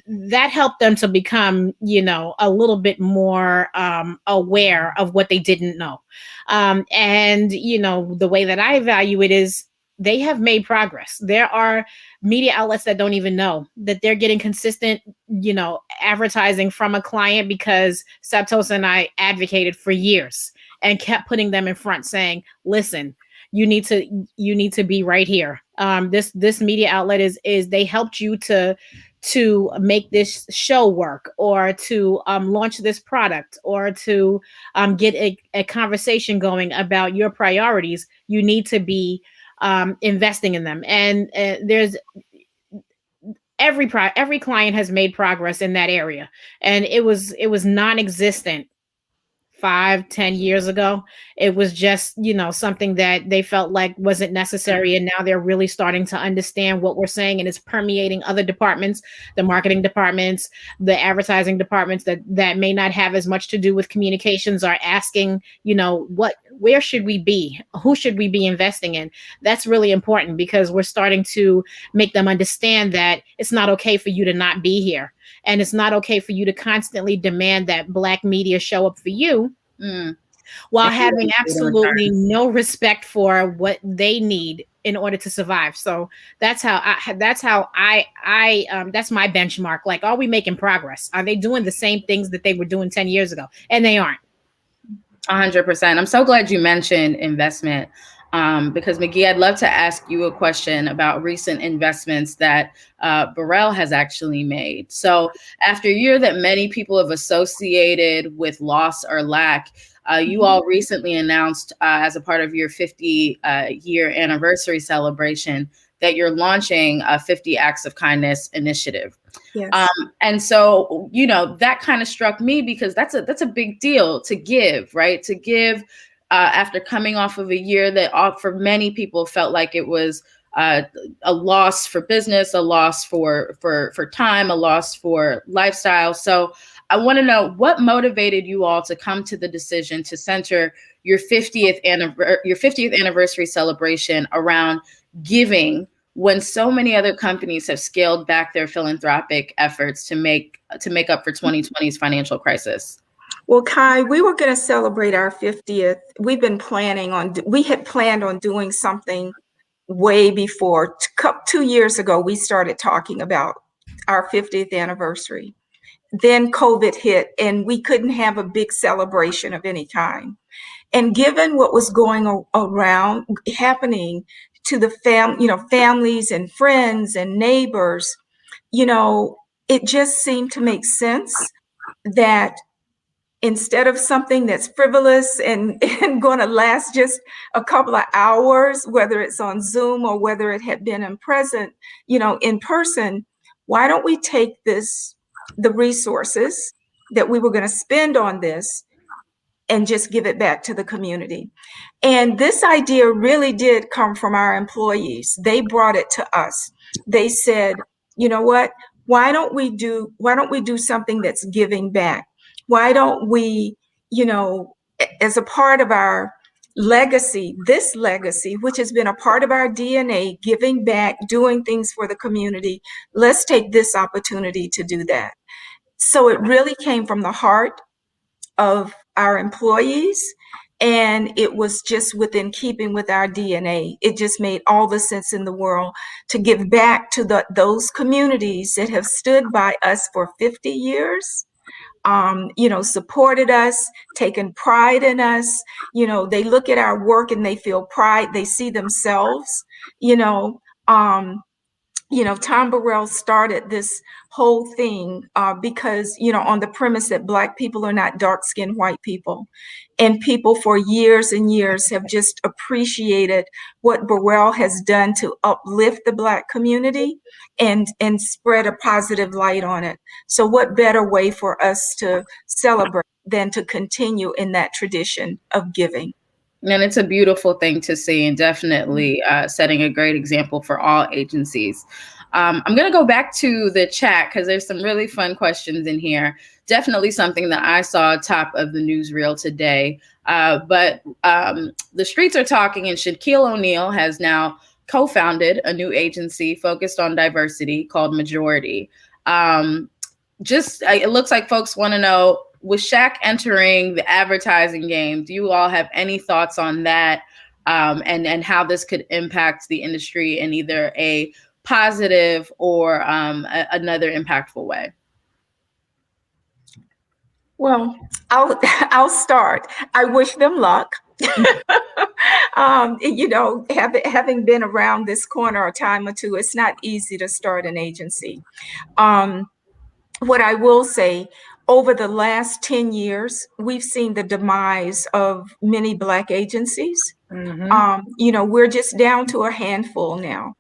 that helped them to become, a little bit more aware of what they didn't know. And, the way that I value it is they have made progress. There are media outlets that don't even know that they're getting consistent, advertising from a client, because Saptosa and I advocated for years and kept putting them in front saying, listen, you need to be right here. This media outlet is they helped you to make this show work, or to launch this product, or to get a conversation going about your priorities. You need to be investing in them. And there's every client has made progress in that area. And it was non-existent 5-10 years ago. It was just, something that they felt like wasn't necessary. And now they're really starting to understand what we're saying, and it's permeating other departments, the marketing departments, the advertising departments that may not have as much to do with communications are asking, where should we be? Who should we be investing in? That's really important, because we're starting to make them understand that it's not okay for you to not be here. And it's not okay for you to constantly demand that Black media show up for you, while having absolutely no respect for what they need in order to survive. So that's how I that's my benchmark. Like, are we making progress? Are they doing the same things that they were doing 10 years ago? And they aren't. 100%. I'm so glad you mentioned investment. Because McGhee, I'd love to ask you a question about recent investments that Burrell has actually made. So after a year that many people have associated with loss or lack, you all recently announced as a part of your 50-year anniversary celebration that you're launching a 50 Acts of Kindness initiative. Yes. And so, that kind of struck me, because that's a big deal to give, right? To give after coming off of a year that for many people felt like it was a loss for business, a loss for time, a loss for lifestyle. So I want to know what motivated you all to come to the decision to center your 50th anniversary celebration around giving, when so many other companies have scaled back their philanthropic efforts to make up for 2020's financial crisis. Well, Kai, we were going to celebrate our 50th. We had planned on doing something way before. 2 years ago, we started talking about our 50th anniversary. Then COVID hit, and we couldn't have a big celebration of any kind. And given what was going around, happening to the families and friends and neighbors, it just seemed to make sense that instead of something that's frivolous and going to last just a couple of hours, whether it's on Zoom or whether it had been in person, why don't we take the resources that we were going to spend on this and just give it back to the community? And this idea really did come from our employees. They brought it to us. They said, you know what, why don't we do something that's giving back? Why don't we, as a part of our legacy, this legacy, which has been a part of our DNA, giving back, doing things for the community, let's take this opportunity to do that. So it really came from the heart of our employees, and it was just within keeping with our DNA. It just made all the sense in the world to give back to those communities that have stood by us for 50 years. Supported us, taken pride in us. They look at our work and they feel pride. They see themselves. Tom Burrell started this whole thing because, on the premise that Black people are not dark-skinned white people. And people for years and years have just appreciated what Burrell has done to uplift the Black community and spread a positive light on it. So what better way for us to celebrate than to continue in that tradition of giving? And it's a beautiful thing to see, and definitely setting a great example for all agencies. I'm going to go back to the chat because there's some really fun questions in here. Definitely something that I saw top of the newsreel today. But the streets are talking, and Shaquille O'Neal has now co-founded a new agency focused on diversity called Majority. It looks like folks want to know, with Shaq entering the advertising game, do you all have any thoughts on that, and how this could impact the industry in either a positive or another impactful way? Well, I'll start. I wish them luck. You know, having been around this corner a time or two, it's not easy to start an agency. What I will say, over the last 10 years, we've seen the demise of many Black agencies. You know, we're just down to a handful now.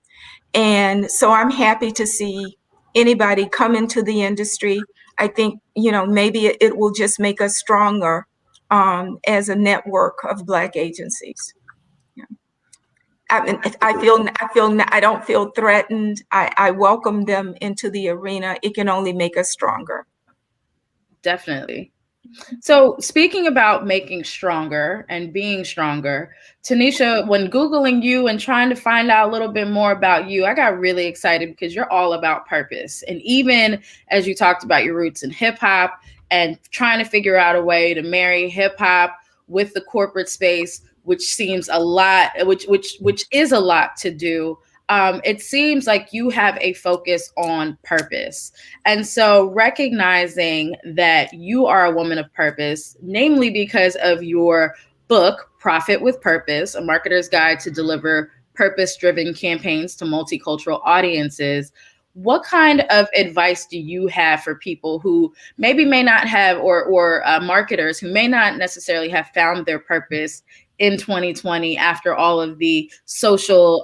And so I'm happy to see anybody come into the industry. I think, you know, maybe it will just make us stronger as a network of Black agencies. Yeah. I don't feel threatened. I welcome them into the arena. It can only make us stronger. Definitely. So speaking about making stronger and being stronger, Teneshia, when Googling you and trying to find out a little bit more about you, I got really excited because you're all about purpose. And even as you talked about your roots in hip hop and trying to figure out a way to marry hip hop with the corporate space, which seems a lot, which is a lot to do. It seems like you have a focus on purpose. And so recognizing that you are a woman of purpose, namely because of your book, Profit with Purpose, A Marketer's Guide to Deliver Purpose-Driven Campaigns to Multicultural Audiences, what kind of advice do you have for people who maybe may not have, or marketers who may not necessarily have found their purpose in 2020 after all of the social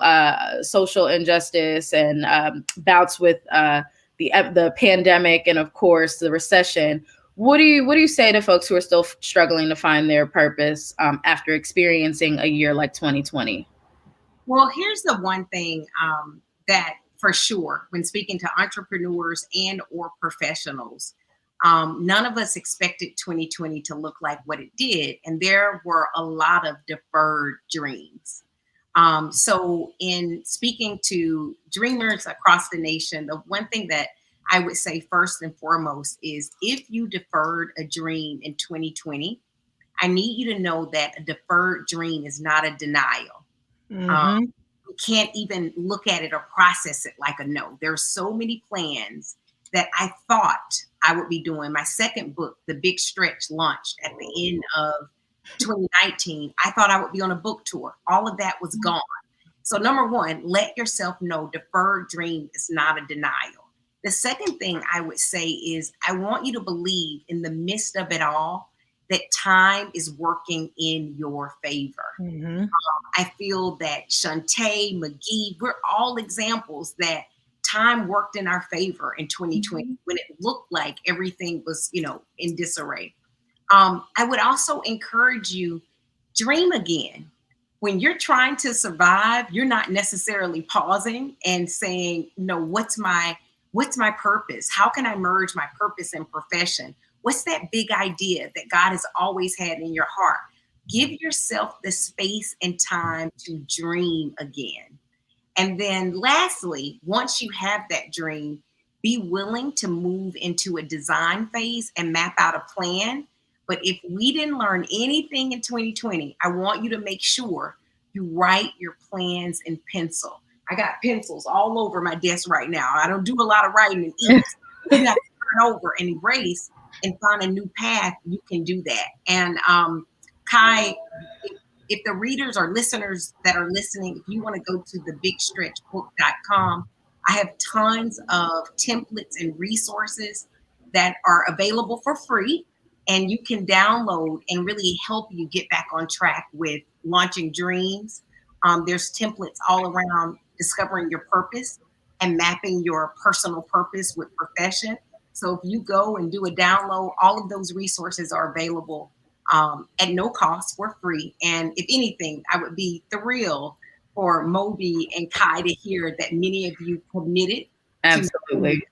injustice and bouts with the pandemic and of course the recession? What do you say to folks who are still struggling to find their purpose after experiencing a year like 2020? Well, here's the one thing that for sure, when speaking to entrepreneurs and or professionals, none of us expected 2020 to look like what it did. And there were a lot of deferred dreams. So in speaking to dreamers across the nation, the one thing that I would say first and foremost is, if you deferred a dream in 2020, I need you to know that a deferred dream is not a denial. You can't even look at it or process it like a no. There's so many plans that I thought I would be doing. My second book, The Big Stretch, launched at the end of 2019. I thought I would be on a book tour. All of that was gone. So number one, let yourself know deferred dream is not a denial. The second thing I would say is, I want you to believe in the midst of it all that time is working in your favor. I feel that Shante, McGhee, we're all examples that time worked in our favor in 2020 when it looked like everything was, in disarray. I would also encourage you, dream again. When you're trying to survive, you're not necessarily pausing and saying, no, what's my purpose? How can I merge my purpose and profession? What's that big idea that God has always had in your heart? Give yourself the space and time to dream again. And then lastly, once you have that dream, be willing to move into a design phase and map out a plan. But if we didn't learn anything in 2020, I want you to make sure you write your plans in pencil. I got pencils all over my desk right now. I don't do a lot of writing and eat. You have to turn over and erase and find a new path. You can do that. And Kai, if the readers or listeners that are listening, if you want to go to thebigstretchbook.com, I have tons of templates and resources that are available for free, and you can download and really help you get back on track with launching dreams. There's templates all around discovering your purpose and mapping your personal purpose with profession. So if you go and do a download, all of those resources are available at no cost for free. And if anything, I would be thrilled for MOBE and Kai to hear that many of you committed. Absolutely.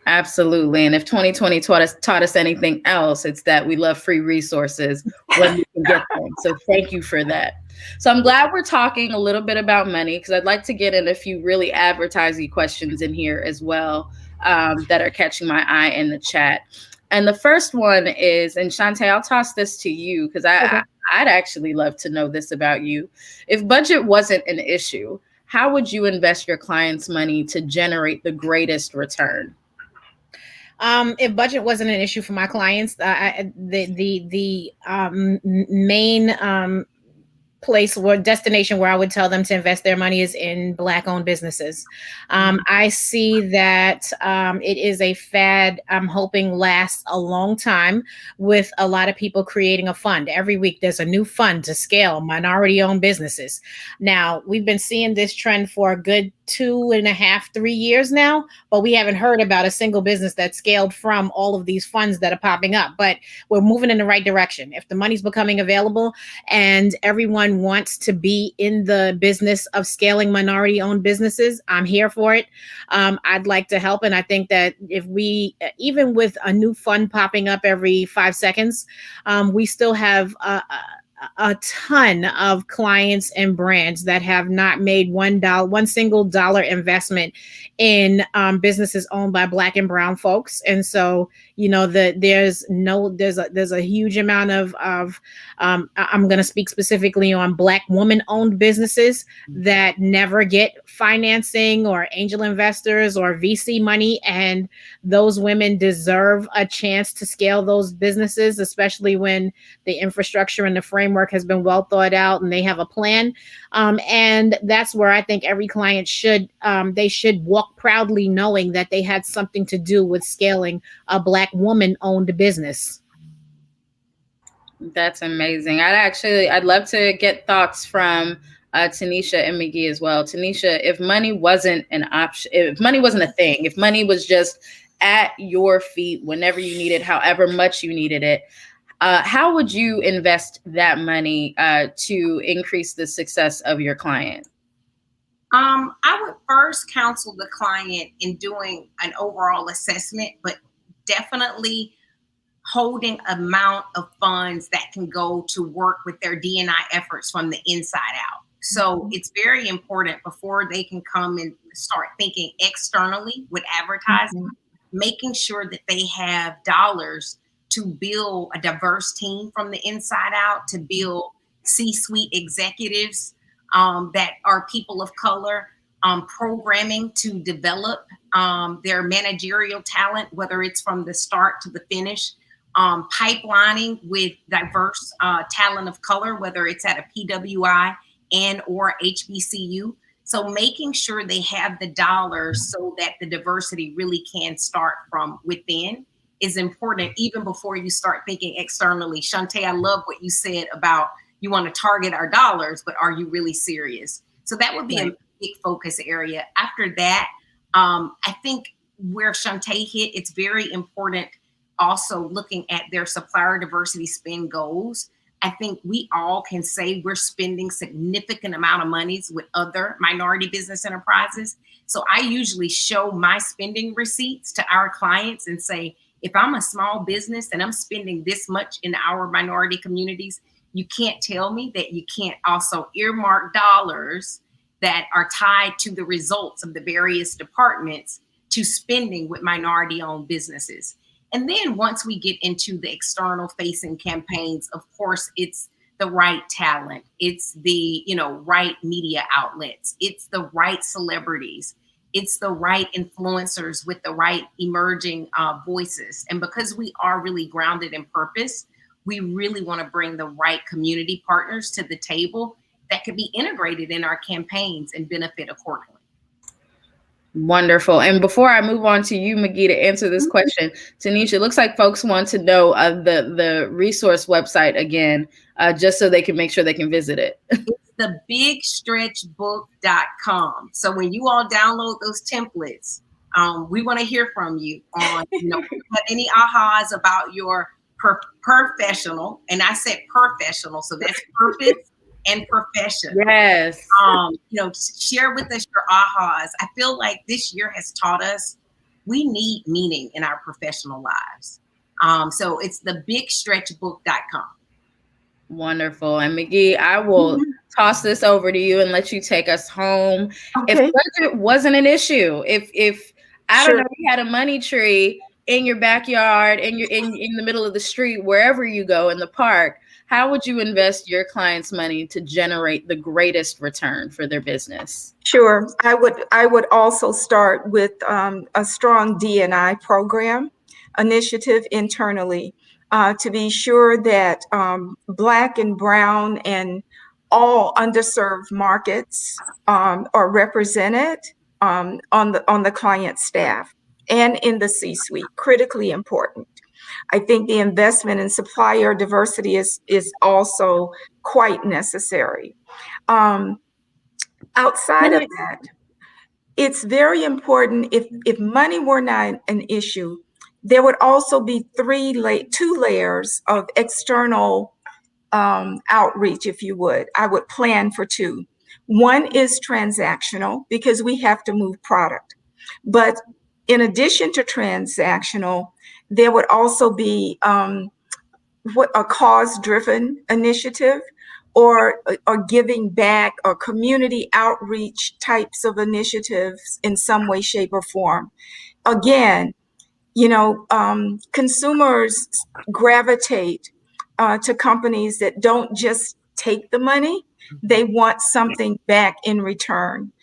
Absolutely. And if 2020 taught us anything else, it's that we love free resources when we can get them. So thank you for that. So I'm glad we're talking a little bit about money, because I'd like to get in a few really advertising questions in here as well, that are catching my eye in the chat. And the first one is, and Shante, I'll toss this to you, because I'd actually love to know this about you. If budget wasn't an issue, how would you invest your clients' money to generate the greatest return? If budget wasn't an issue for my clients, the main place or destination where I would tell them to invest their money is in Black-owned businesses. I see that it is a fad I'm hoping lasts a long time, with a lot of people creating a fund. Every week there's a new fund to scale minority-owned businesses. Now, we've been seeing this trend for a good 2.5, 3 years now, but we haven't heard about a single business that scaled from all of these funds that are popping up. But we're moving in the right direction. If the money's becoming available and everyone wants to be in the business of scaling minority-owned businesses, I'm here for it. I'd like to help. And I think that if we, even with a new fund popping up every 5 seconds, we still have a ton of clients and brands that have not made one single dollar investment in businesses owned by Black and brown folks. And so, you know, there's a huge amount of I'm going to speak specifically on Black woman-owned businesses that never get financing or angel investors or VC money, and those women deserve a chance to scale those businesses, especially when the infrastructure and the framework has been well thought out and they have a plan. And that's where I think every client should walk proudly knowing that they had something to do with scaling a Black woman-owned business. That's amazing. I'd love to get thoughts from Teneshia and McGhee as well. Teneshia, if money wasn't an option, if money wasn't a thing, if money was just at your feet whenever you needed, however much you needed it, how would you invest that money to increase the success of your client? I would first counsel the client in doing an overall assessment, but definitely holding amount of funds that can go to work with their D&I efforts from the inside out. So it's very important before they can come and start thinking externally with advertising, making sure that they have dollars to build a diverse team from the inside out, to build C-suite executives that are people of color, programming to develop their managerial talent, whether it's from the start to the finish, pipelining with diverse talent of color, whether it's at a PWI and or HBCU. So making sure they have the dollars so that the diversity really can start from within is important, even before you start thinking externally. Shante, I love what you said about you want to target our dollars, but are you really serious? So that would be a big focus area. After that, I think where Shante hit, it's very important also looking at their supplier diversity spend goals. I think we all can say we're spending significant amount of monies with other minority business enterprises. So I usually show my spending receipts to our clients and say, if I'm a small business and I'm spending this much in our minority communities, you can't tell me that you can't also earmark dollars that are tied to the results of the various departments to spending with minority-owned businesses. And then once we get into the external facing campaigns, of course, it's the right talent. It's the, right media outlets. It's the right celebrities. It's the right influencers with the right emerging voices. And because we are really grounded in purpose, we really want to bring the right community partners to the table that could be integrated in our campaigns and benefit accordingly. Wonderful. And before I move on to you, McGhee, to answer this question, Teneshia, it looks like folks want to know the resource website again, just so they can make sure they can visit it. It's thebigstretchbook.com. So when you all download those templates, we want to hear from you on, if you have any ahas about your professional, and I said professional, so that's purpose and profession. Yes. Share with us your ahas. I feel like this year has taught us we need meaning in our professional lives. So it's thebigstretchbook.com. Wonderful. And McGhee, I will toss this over to you and let you take us home. Okay. If budget wasn't an issue, if I Sure. don't know, you had a money tree in your backyard, in the middle of the street, wherever you go in the park, how would you invest your clients' money to generate the greatest return for their business? Sure. I would also start with a strong D&I program initiative internally to be sure that Black and Brown and all underserved markets are represented on the client staff and in the C-suite. Critically important. I think the investment in supplier diversity is also quite necessary. Outside of that, it's very important, if money were not an issue, there would also be two layers of external outreach, if you would. I would plan for two. One is transactional, because we have to move product. But in addition to transactional, there would also be a cause-driven initiative, or giving back, or community outreach types of initiatives in some way, shape, or form. Again, consumers gravitate to companies that don't just take the money, they want something back in return.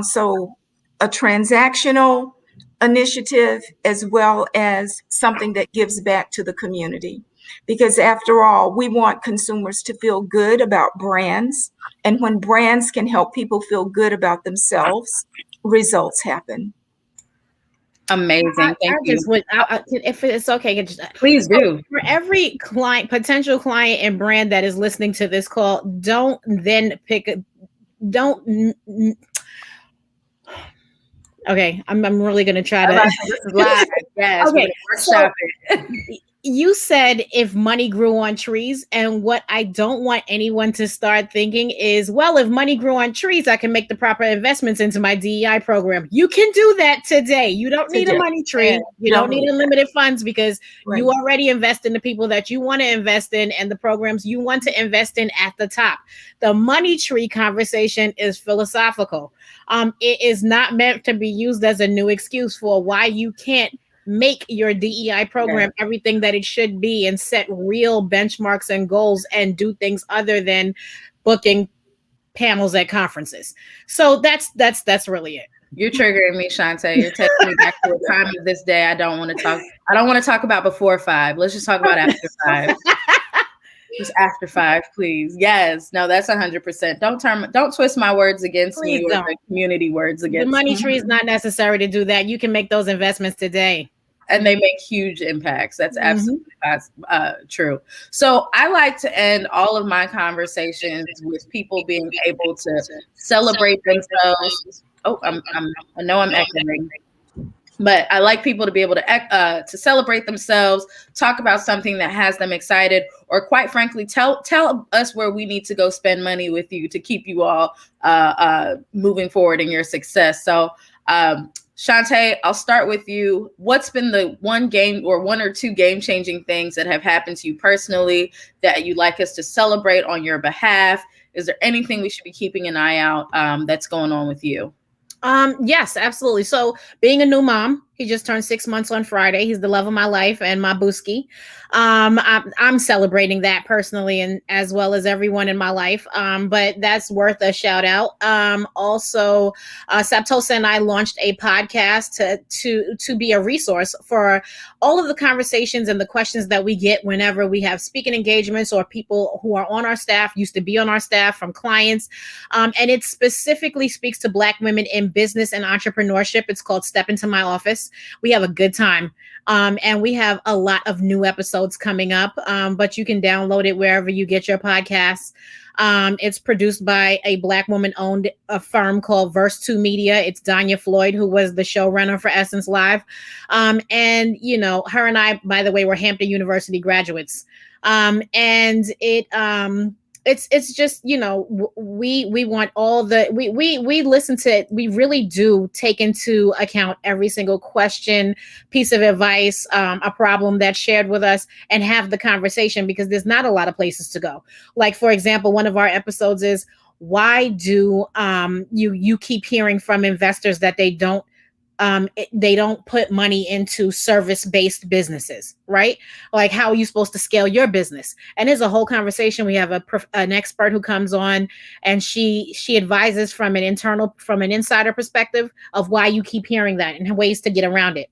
So a transactional initiative, as well as something that gives back to the community. Because after all, we want consumers to feel good about brands. And when brands can help people feel good about themselves, results happen. Amazing. Thank you. If it's okay, please do. For every potential client and brand that is listening to this call, don't okay, I'm really going to try to. This is live. Yes. Okay. Workshop it. You said if money grew on trees, and what I don't want anyone to start thinking is, well, if money grew on trees, I can make the proper investments into my DEI program. You can do that today. You don't need a money tree. Yeah. You don't need unlimited funds, because Right. you already invest in the people that you want to invest in and the programs you want to invest in at the top. The money tree conversation is philosophical. It is not meant to be used as a new excuse for why you can't make your DEI program everything that it should be, and set real benchmarks and goals, and do things other than booking panels at conferences. So that's really it. You're triggering me, Shante. You're taking me back to a time of this day I don't want to talk about before 5. Let's just talk about after 5. Just after 5, please. Yes. No, that's 100%. Don't twist my words against Please me, don't. or the community words against The money me. tree is not necessary to do that. You can make those investments today. And they make huge impacts. That's absolutely true. So I like to end all of my conversations with people being able to celebrate themselves. Oh, I know I'm echoing, but I like people to be able to celebrate themselves, talk about something that has them excited, or quite frankly, tell us where we need to go spend money with you to keep you all moving forward in your success. So, Shante, I'll start with you. What's been the one or two game-changing things that have happened to you personally that you'd like us to celebrate on your behalf? Is there anything we should be keeping an eye out that's going on with you? Yes, absolutely. So being a new mom, he just turned 6 months on Friday. He's the love of my life and my booski. I'm celebrating that personally, and as well as everyone in my life. But that's worth a shout out. Also, Saptosa and I launched a podcast to be a resource for all of the conversations and the questions that we get whenever we have speaking engagements, or people who are on our staff, used to be on our staff, from clients. And it specifically speaks to Black women in business and entrepreneurship. It's called Step Into My Office. podcast. We have a good time. And we have a lot of new episodes coming up, but you can download it wherever you get your podcasts. It's produced by a Black woman-owned firm called Verse 2 Media. It's Danya Floyd, who was the showrunner for Essence Live. And, you know, her and I, by the way, were Hampton University graduates. And it's just, you know, we want all the, we listen to it. We really do take into account every single question, piece of advice, a problem that's shared with us, and have the conversation, because there's not a lot of places to go. Like, for example, one of our episodes is, why do you keep hearing from investors that they don't put money into service-based businesses, right? Like, how are you supposed to scale your business? And there's a whole conversation. We have an expert who comes on, and she advises from an insider perspective of why you keep hearing that and ways to get around it.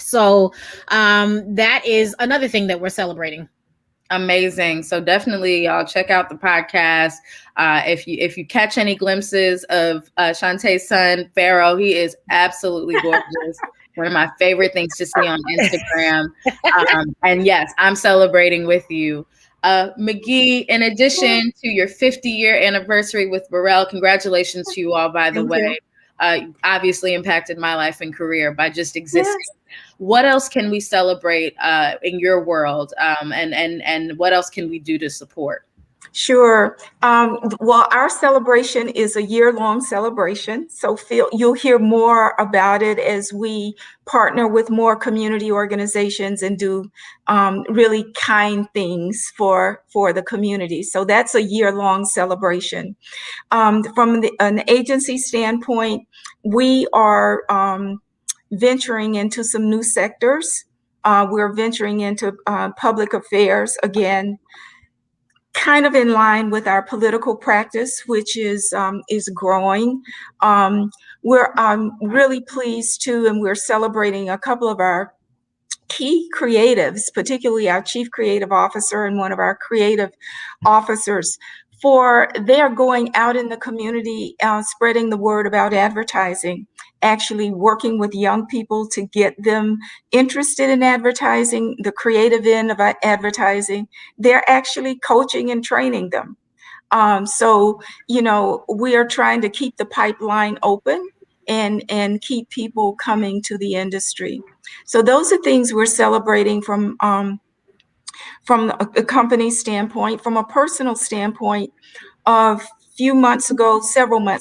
So that is another thing that we're celebrating. Amazing. So definitely, y'all check out the podcast. If you catch any glimpses of Shante's son, Burrell, he is absolutely gorgeous. One of my favorite things to see on Instagram. And yes, I'm celebrating with you. McGhee, in addition to your 50-year anniversary with Burrell, congratulations to you all, by the way. Obviously impacted my life and career by just existing. Yes. What else can we celebrate in your world? And what else can we do to support? Sure. Well, our celebration is a year-long celebration. So you'll hear more about it as we partner with more community organizations and do really kind things for the community. So that's a year-long celebration. From an agency standpoint, we are venturing into some new sectors. We're venturing into public affairs, again, kind of in line with our political practice, which is growing. We're really pleased too, and we're celebrating a couple of our key creatives, particularly our chief creative officer and one of our creative officers, for they're going out in the community, spreading the word about advertising, actually working with young people to get them interested in advertising, the creative end of advertising. They're actually coaching and training them. So, you know, we are trying to keep the pipeline open and keep people coming to the industry. So those are things we're celebrating from a company standpoint. From a personal standpoint, several months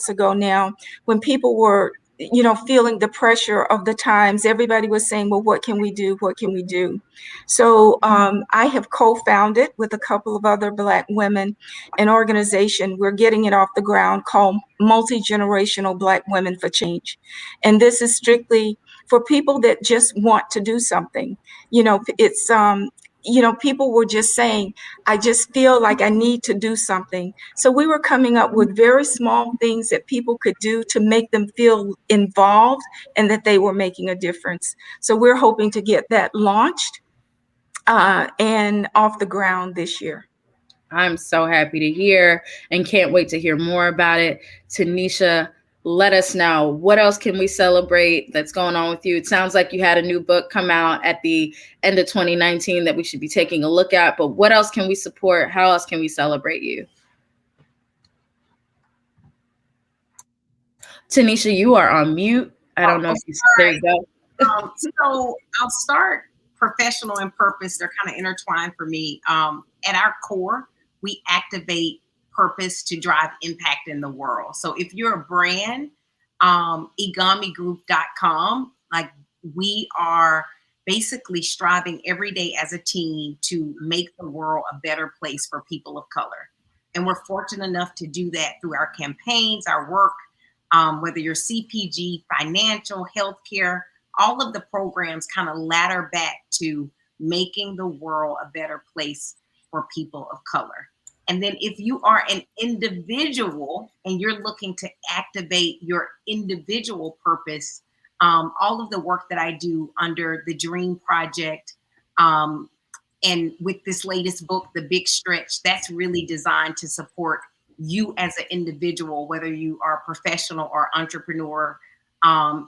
ago now, when people were, you know, feeling the pressure of the times, everybody was saying, well, what can we do? What can we do? So I have co-founded with a couple of other Black women an organization. We're getting it off the ground called Multi-Generational Black Women for Change. And this is strictly for people that just want to do something. You know, it's you know, people were just saying, I just feel like I need to do something. So we were coming up with very small things that people could do to make them feel involved and that they were making a difference. So we're hoping to get that launched and off the ground this year. I'm so happy to hear and can't wait to hear more about it. Teneshia, let us know, what else can we celebrate that's going on with you? It sounds like you had a new book come out at the end of 2019 that we should be taking a look at, but what else can we support? How else can we celebrate you? Teneshia, you are on mute. I don't know if you, there you go. So I'll start professional and purpose. They're kind of intertwined for me. At our core, we activate purpose to drive impact in the world. So if you're a brand, egamigroup.com, like, we are basically striving every day as a team to make the world a better place for people of color. And we're fortunate enough to do that through our campaigns, our work, whether you're CPG, financial, healthcare, all of the programs kind of ladder back to making the world a better place for people of color. And then if you are an individual and you're looking to activate your individual purpose, all of the work that I do under the Dream Project, and with this latest book, The Big Stretch, that's really designed to support you as an individual, whether you are a professional or entrepreneur,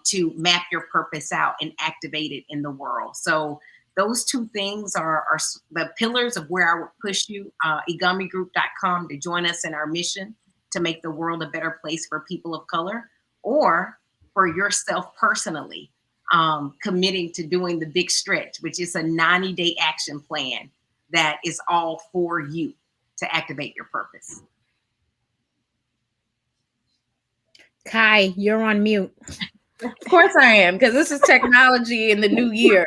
to map your purpose out and activate it in the world. So those two things are the pillars of where I would push you. Egamigroup.com to join us in our mission to make the world a better place for people of color, or for yourself personally, committing to doing the big stretch, which is a 90-day action plan that is all for you to activate your purpose. Kai, you're on mute. Of course I am, because this is technology in the new year.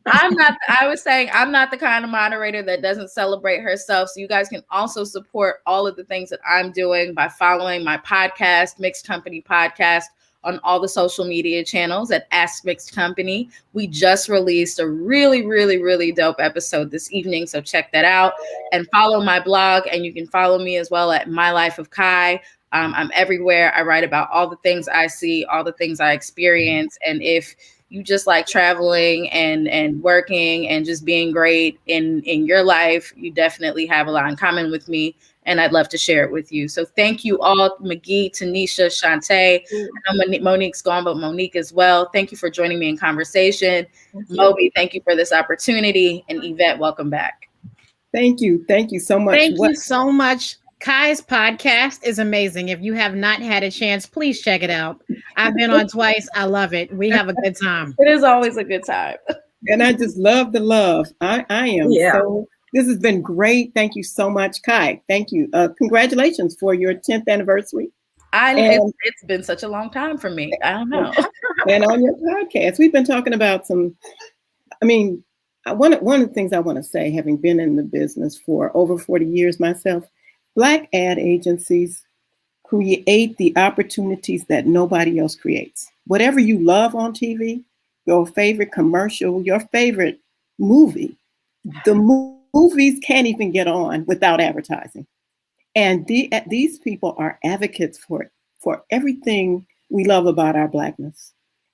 I was saying I'm not the kind of moderator that doesn't celebrate herself. So you guys can also support all of the things that I'm doing by following my podcast, Mixed Company Podcast, on all the social media channels at Ask Mixed Company. We just released a really, really, really dope episode this evening. So check that out and follow my blog. And you can follow me as well at My Life of Kai. I'm everywhere. I write about all the things I see, all the things I experience. And if you just like traveling and working and just being great in your life, you definitely have a lot in common with me. And I'd love to share it with you. So thank you all, McGhee, Teneshia, Shante. I know Monique's gone, but Monique as well. Thank you for joining me in conversation. MOBE, thank you for this opportunity. And Yvette, welcome back. Thank you. Thank you so much. Thank you so much. Kai's podcast is amazing. If you have not had a chance, please check it out. I've been on twice. I love it. We have a good time. It is always a good time. And I just love the love. I am. Yeah. So this has been great. Thank you so much, Kai. Thank you. Congratulations for your 10th anniversary. It's been such a long time for me. I don't know. And on your podcast, we've been talking about one of the things I want to say, having been in the business for over 40 years myself, Black ad agencies create the opportunities that nobody else creates. Whatever you love on TV, your favorite commercial, your favorite movie, the movies can't even get on without advertising. And these people are advocates for everything we love about our Blackness.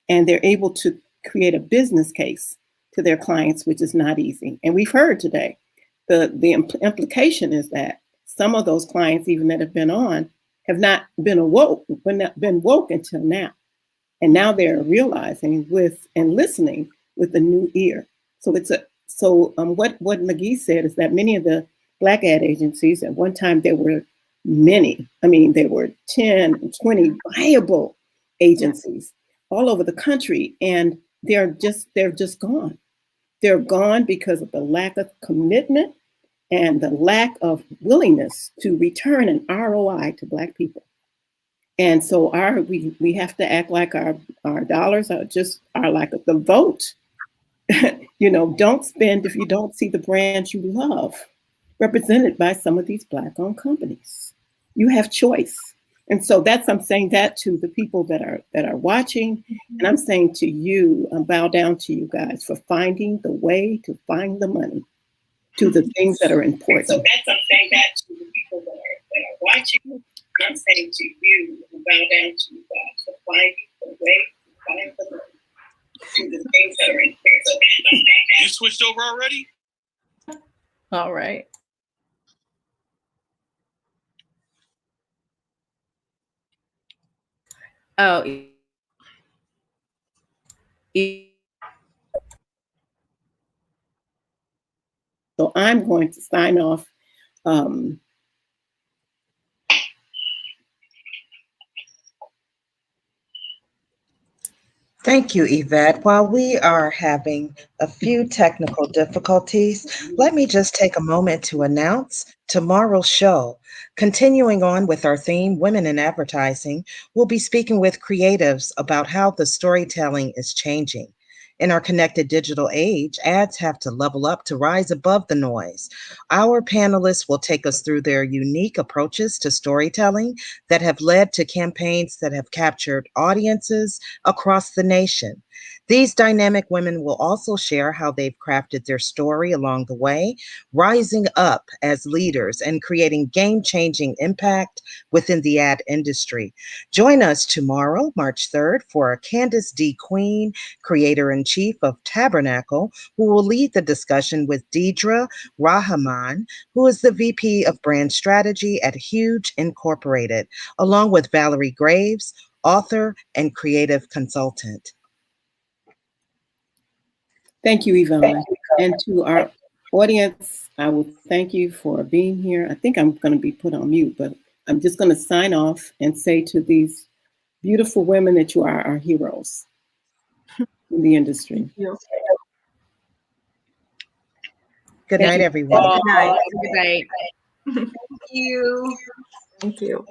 And they're able to create a business case to their clients, which is not easy. And we've heard today, the implication is that some of those clients, even that have been on, have not been woke until now. And now they're realizing and listening with a new ear. So what McGhee said is that many of the Black ad agencies, at one time there were many, there were 10, 20 viable agencies all over the country, and they're just gone. They're gone because of the lack of commitment and the lack of willingness to return an ROI to Black people. And so we have to act like our dollars are like the vote. Don't spend if you don't see the brands you love represented by some of these Black-owned companies. You have choice. And so I'm saying that to the people that are watching, and I'm saying to you, I bow down to you guys for finding the way to find the money to the things that are important. So I'm saying that to the people that are watching. I'm saying to you, bow down to you guys for finding the way to find the money to the things that are important. So I'm saying that. You switched over already? All right. Oh. So I'm going to sign off. Thank you, Yvette. While we are having a few technical difficulties, let me just take a moment to announce tomorrow's show. Continuing on with our theme, Women in Advertising, we'll be speaking with creatives about how the storytelling is changing. In our connected digital age, ads have to level up to rise above the noise. Our panelists will take us through their unique approaches to storytelling that have led to campaigns that have captured audiences across the nation. These dynamic women will also share how they've crafted their story along the way, rising up as leaders and creating game-changing impact within the ad industry. Join us tomorrow, March 3rd, for Candace D. Queen, Creator-in-Chief of Tabernacle, who will lead the discussion with Deidre Rahman, who is the VP of Brand Strategy at Huge Incorporated, along with Valerie Graves, author, and creative consultant. Thank you, Yvonne. And to our audience, I will thank you for being here. I think I'm going to be put on mute, but I'm just going to sign off and say to these beautiful women that you are our heroes in the industry. Good night, everyone. Good night. Thank you. Thank you.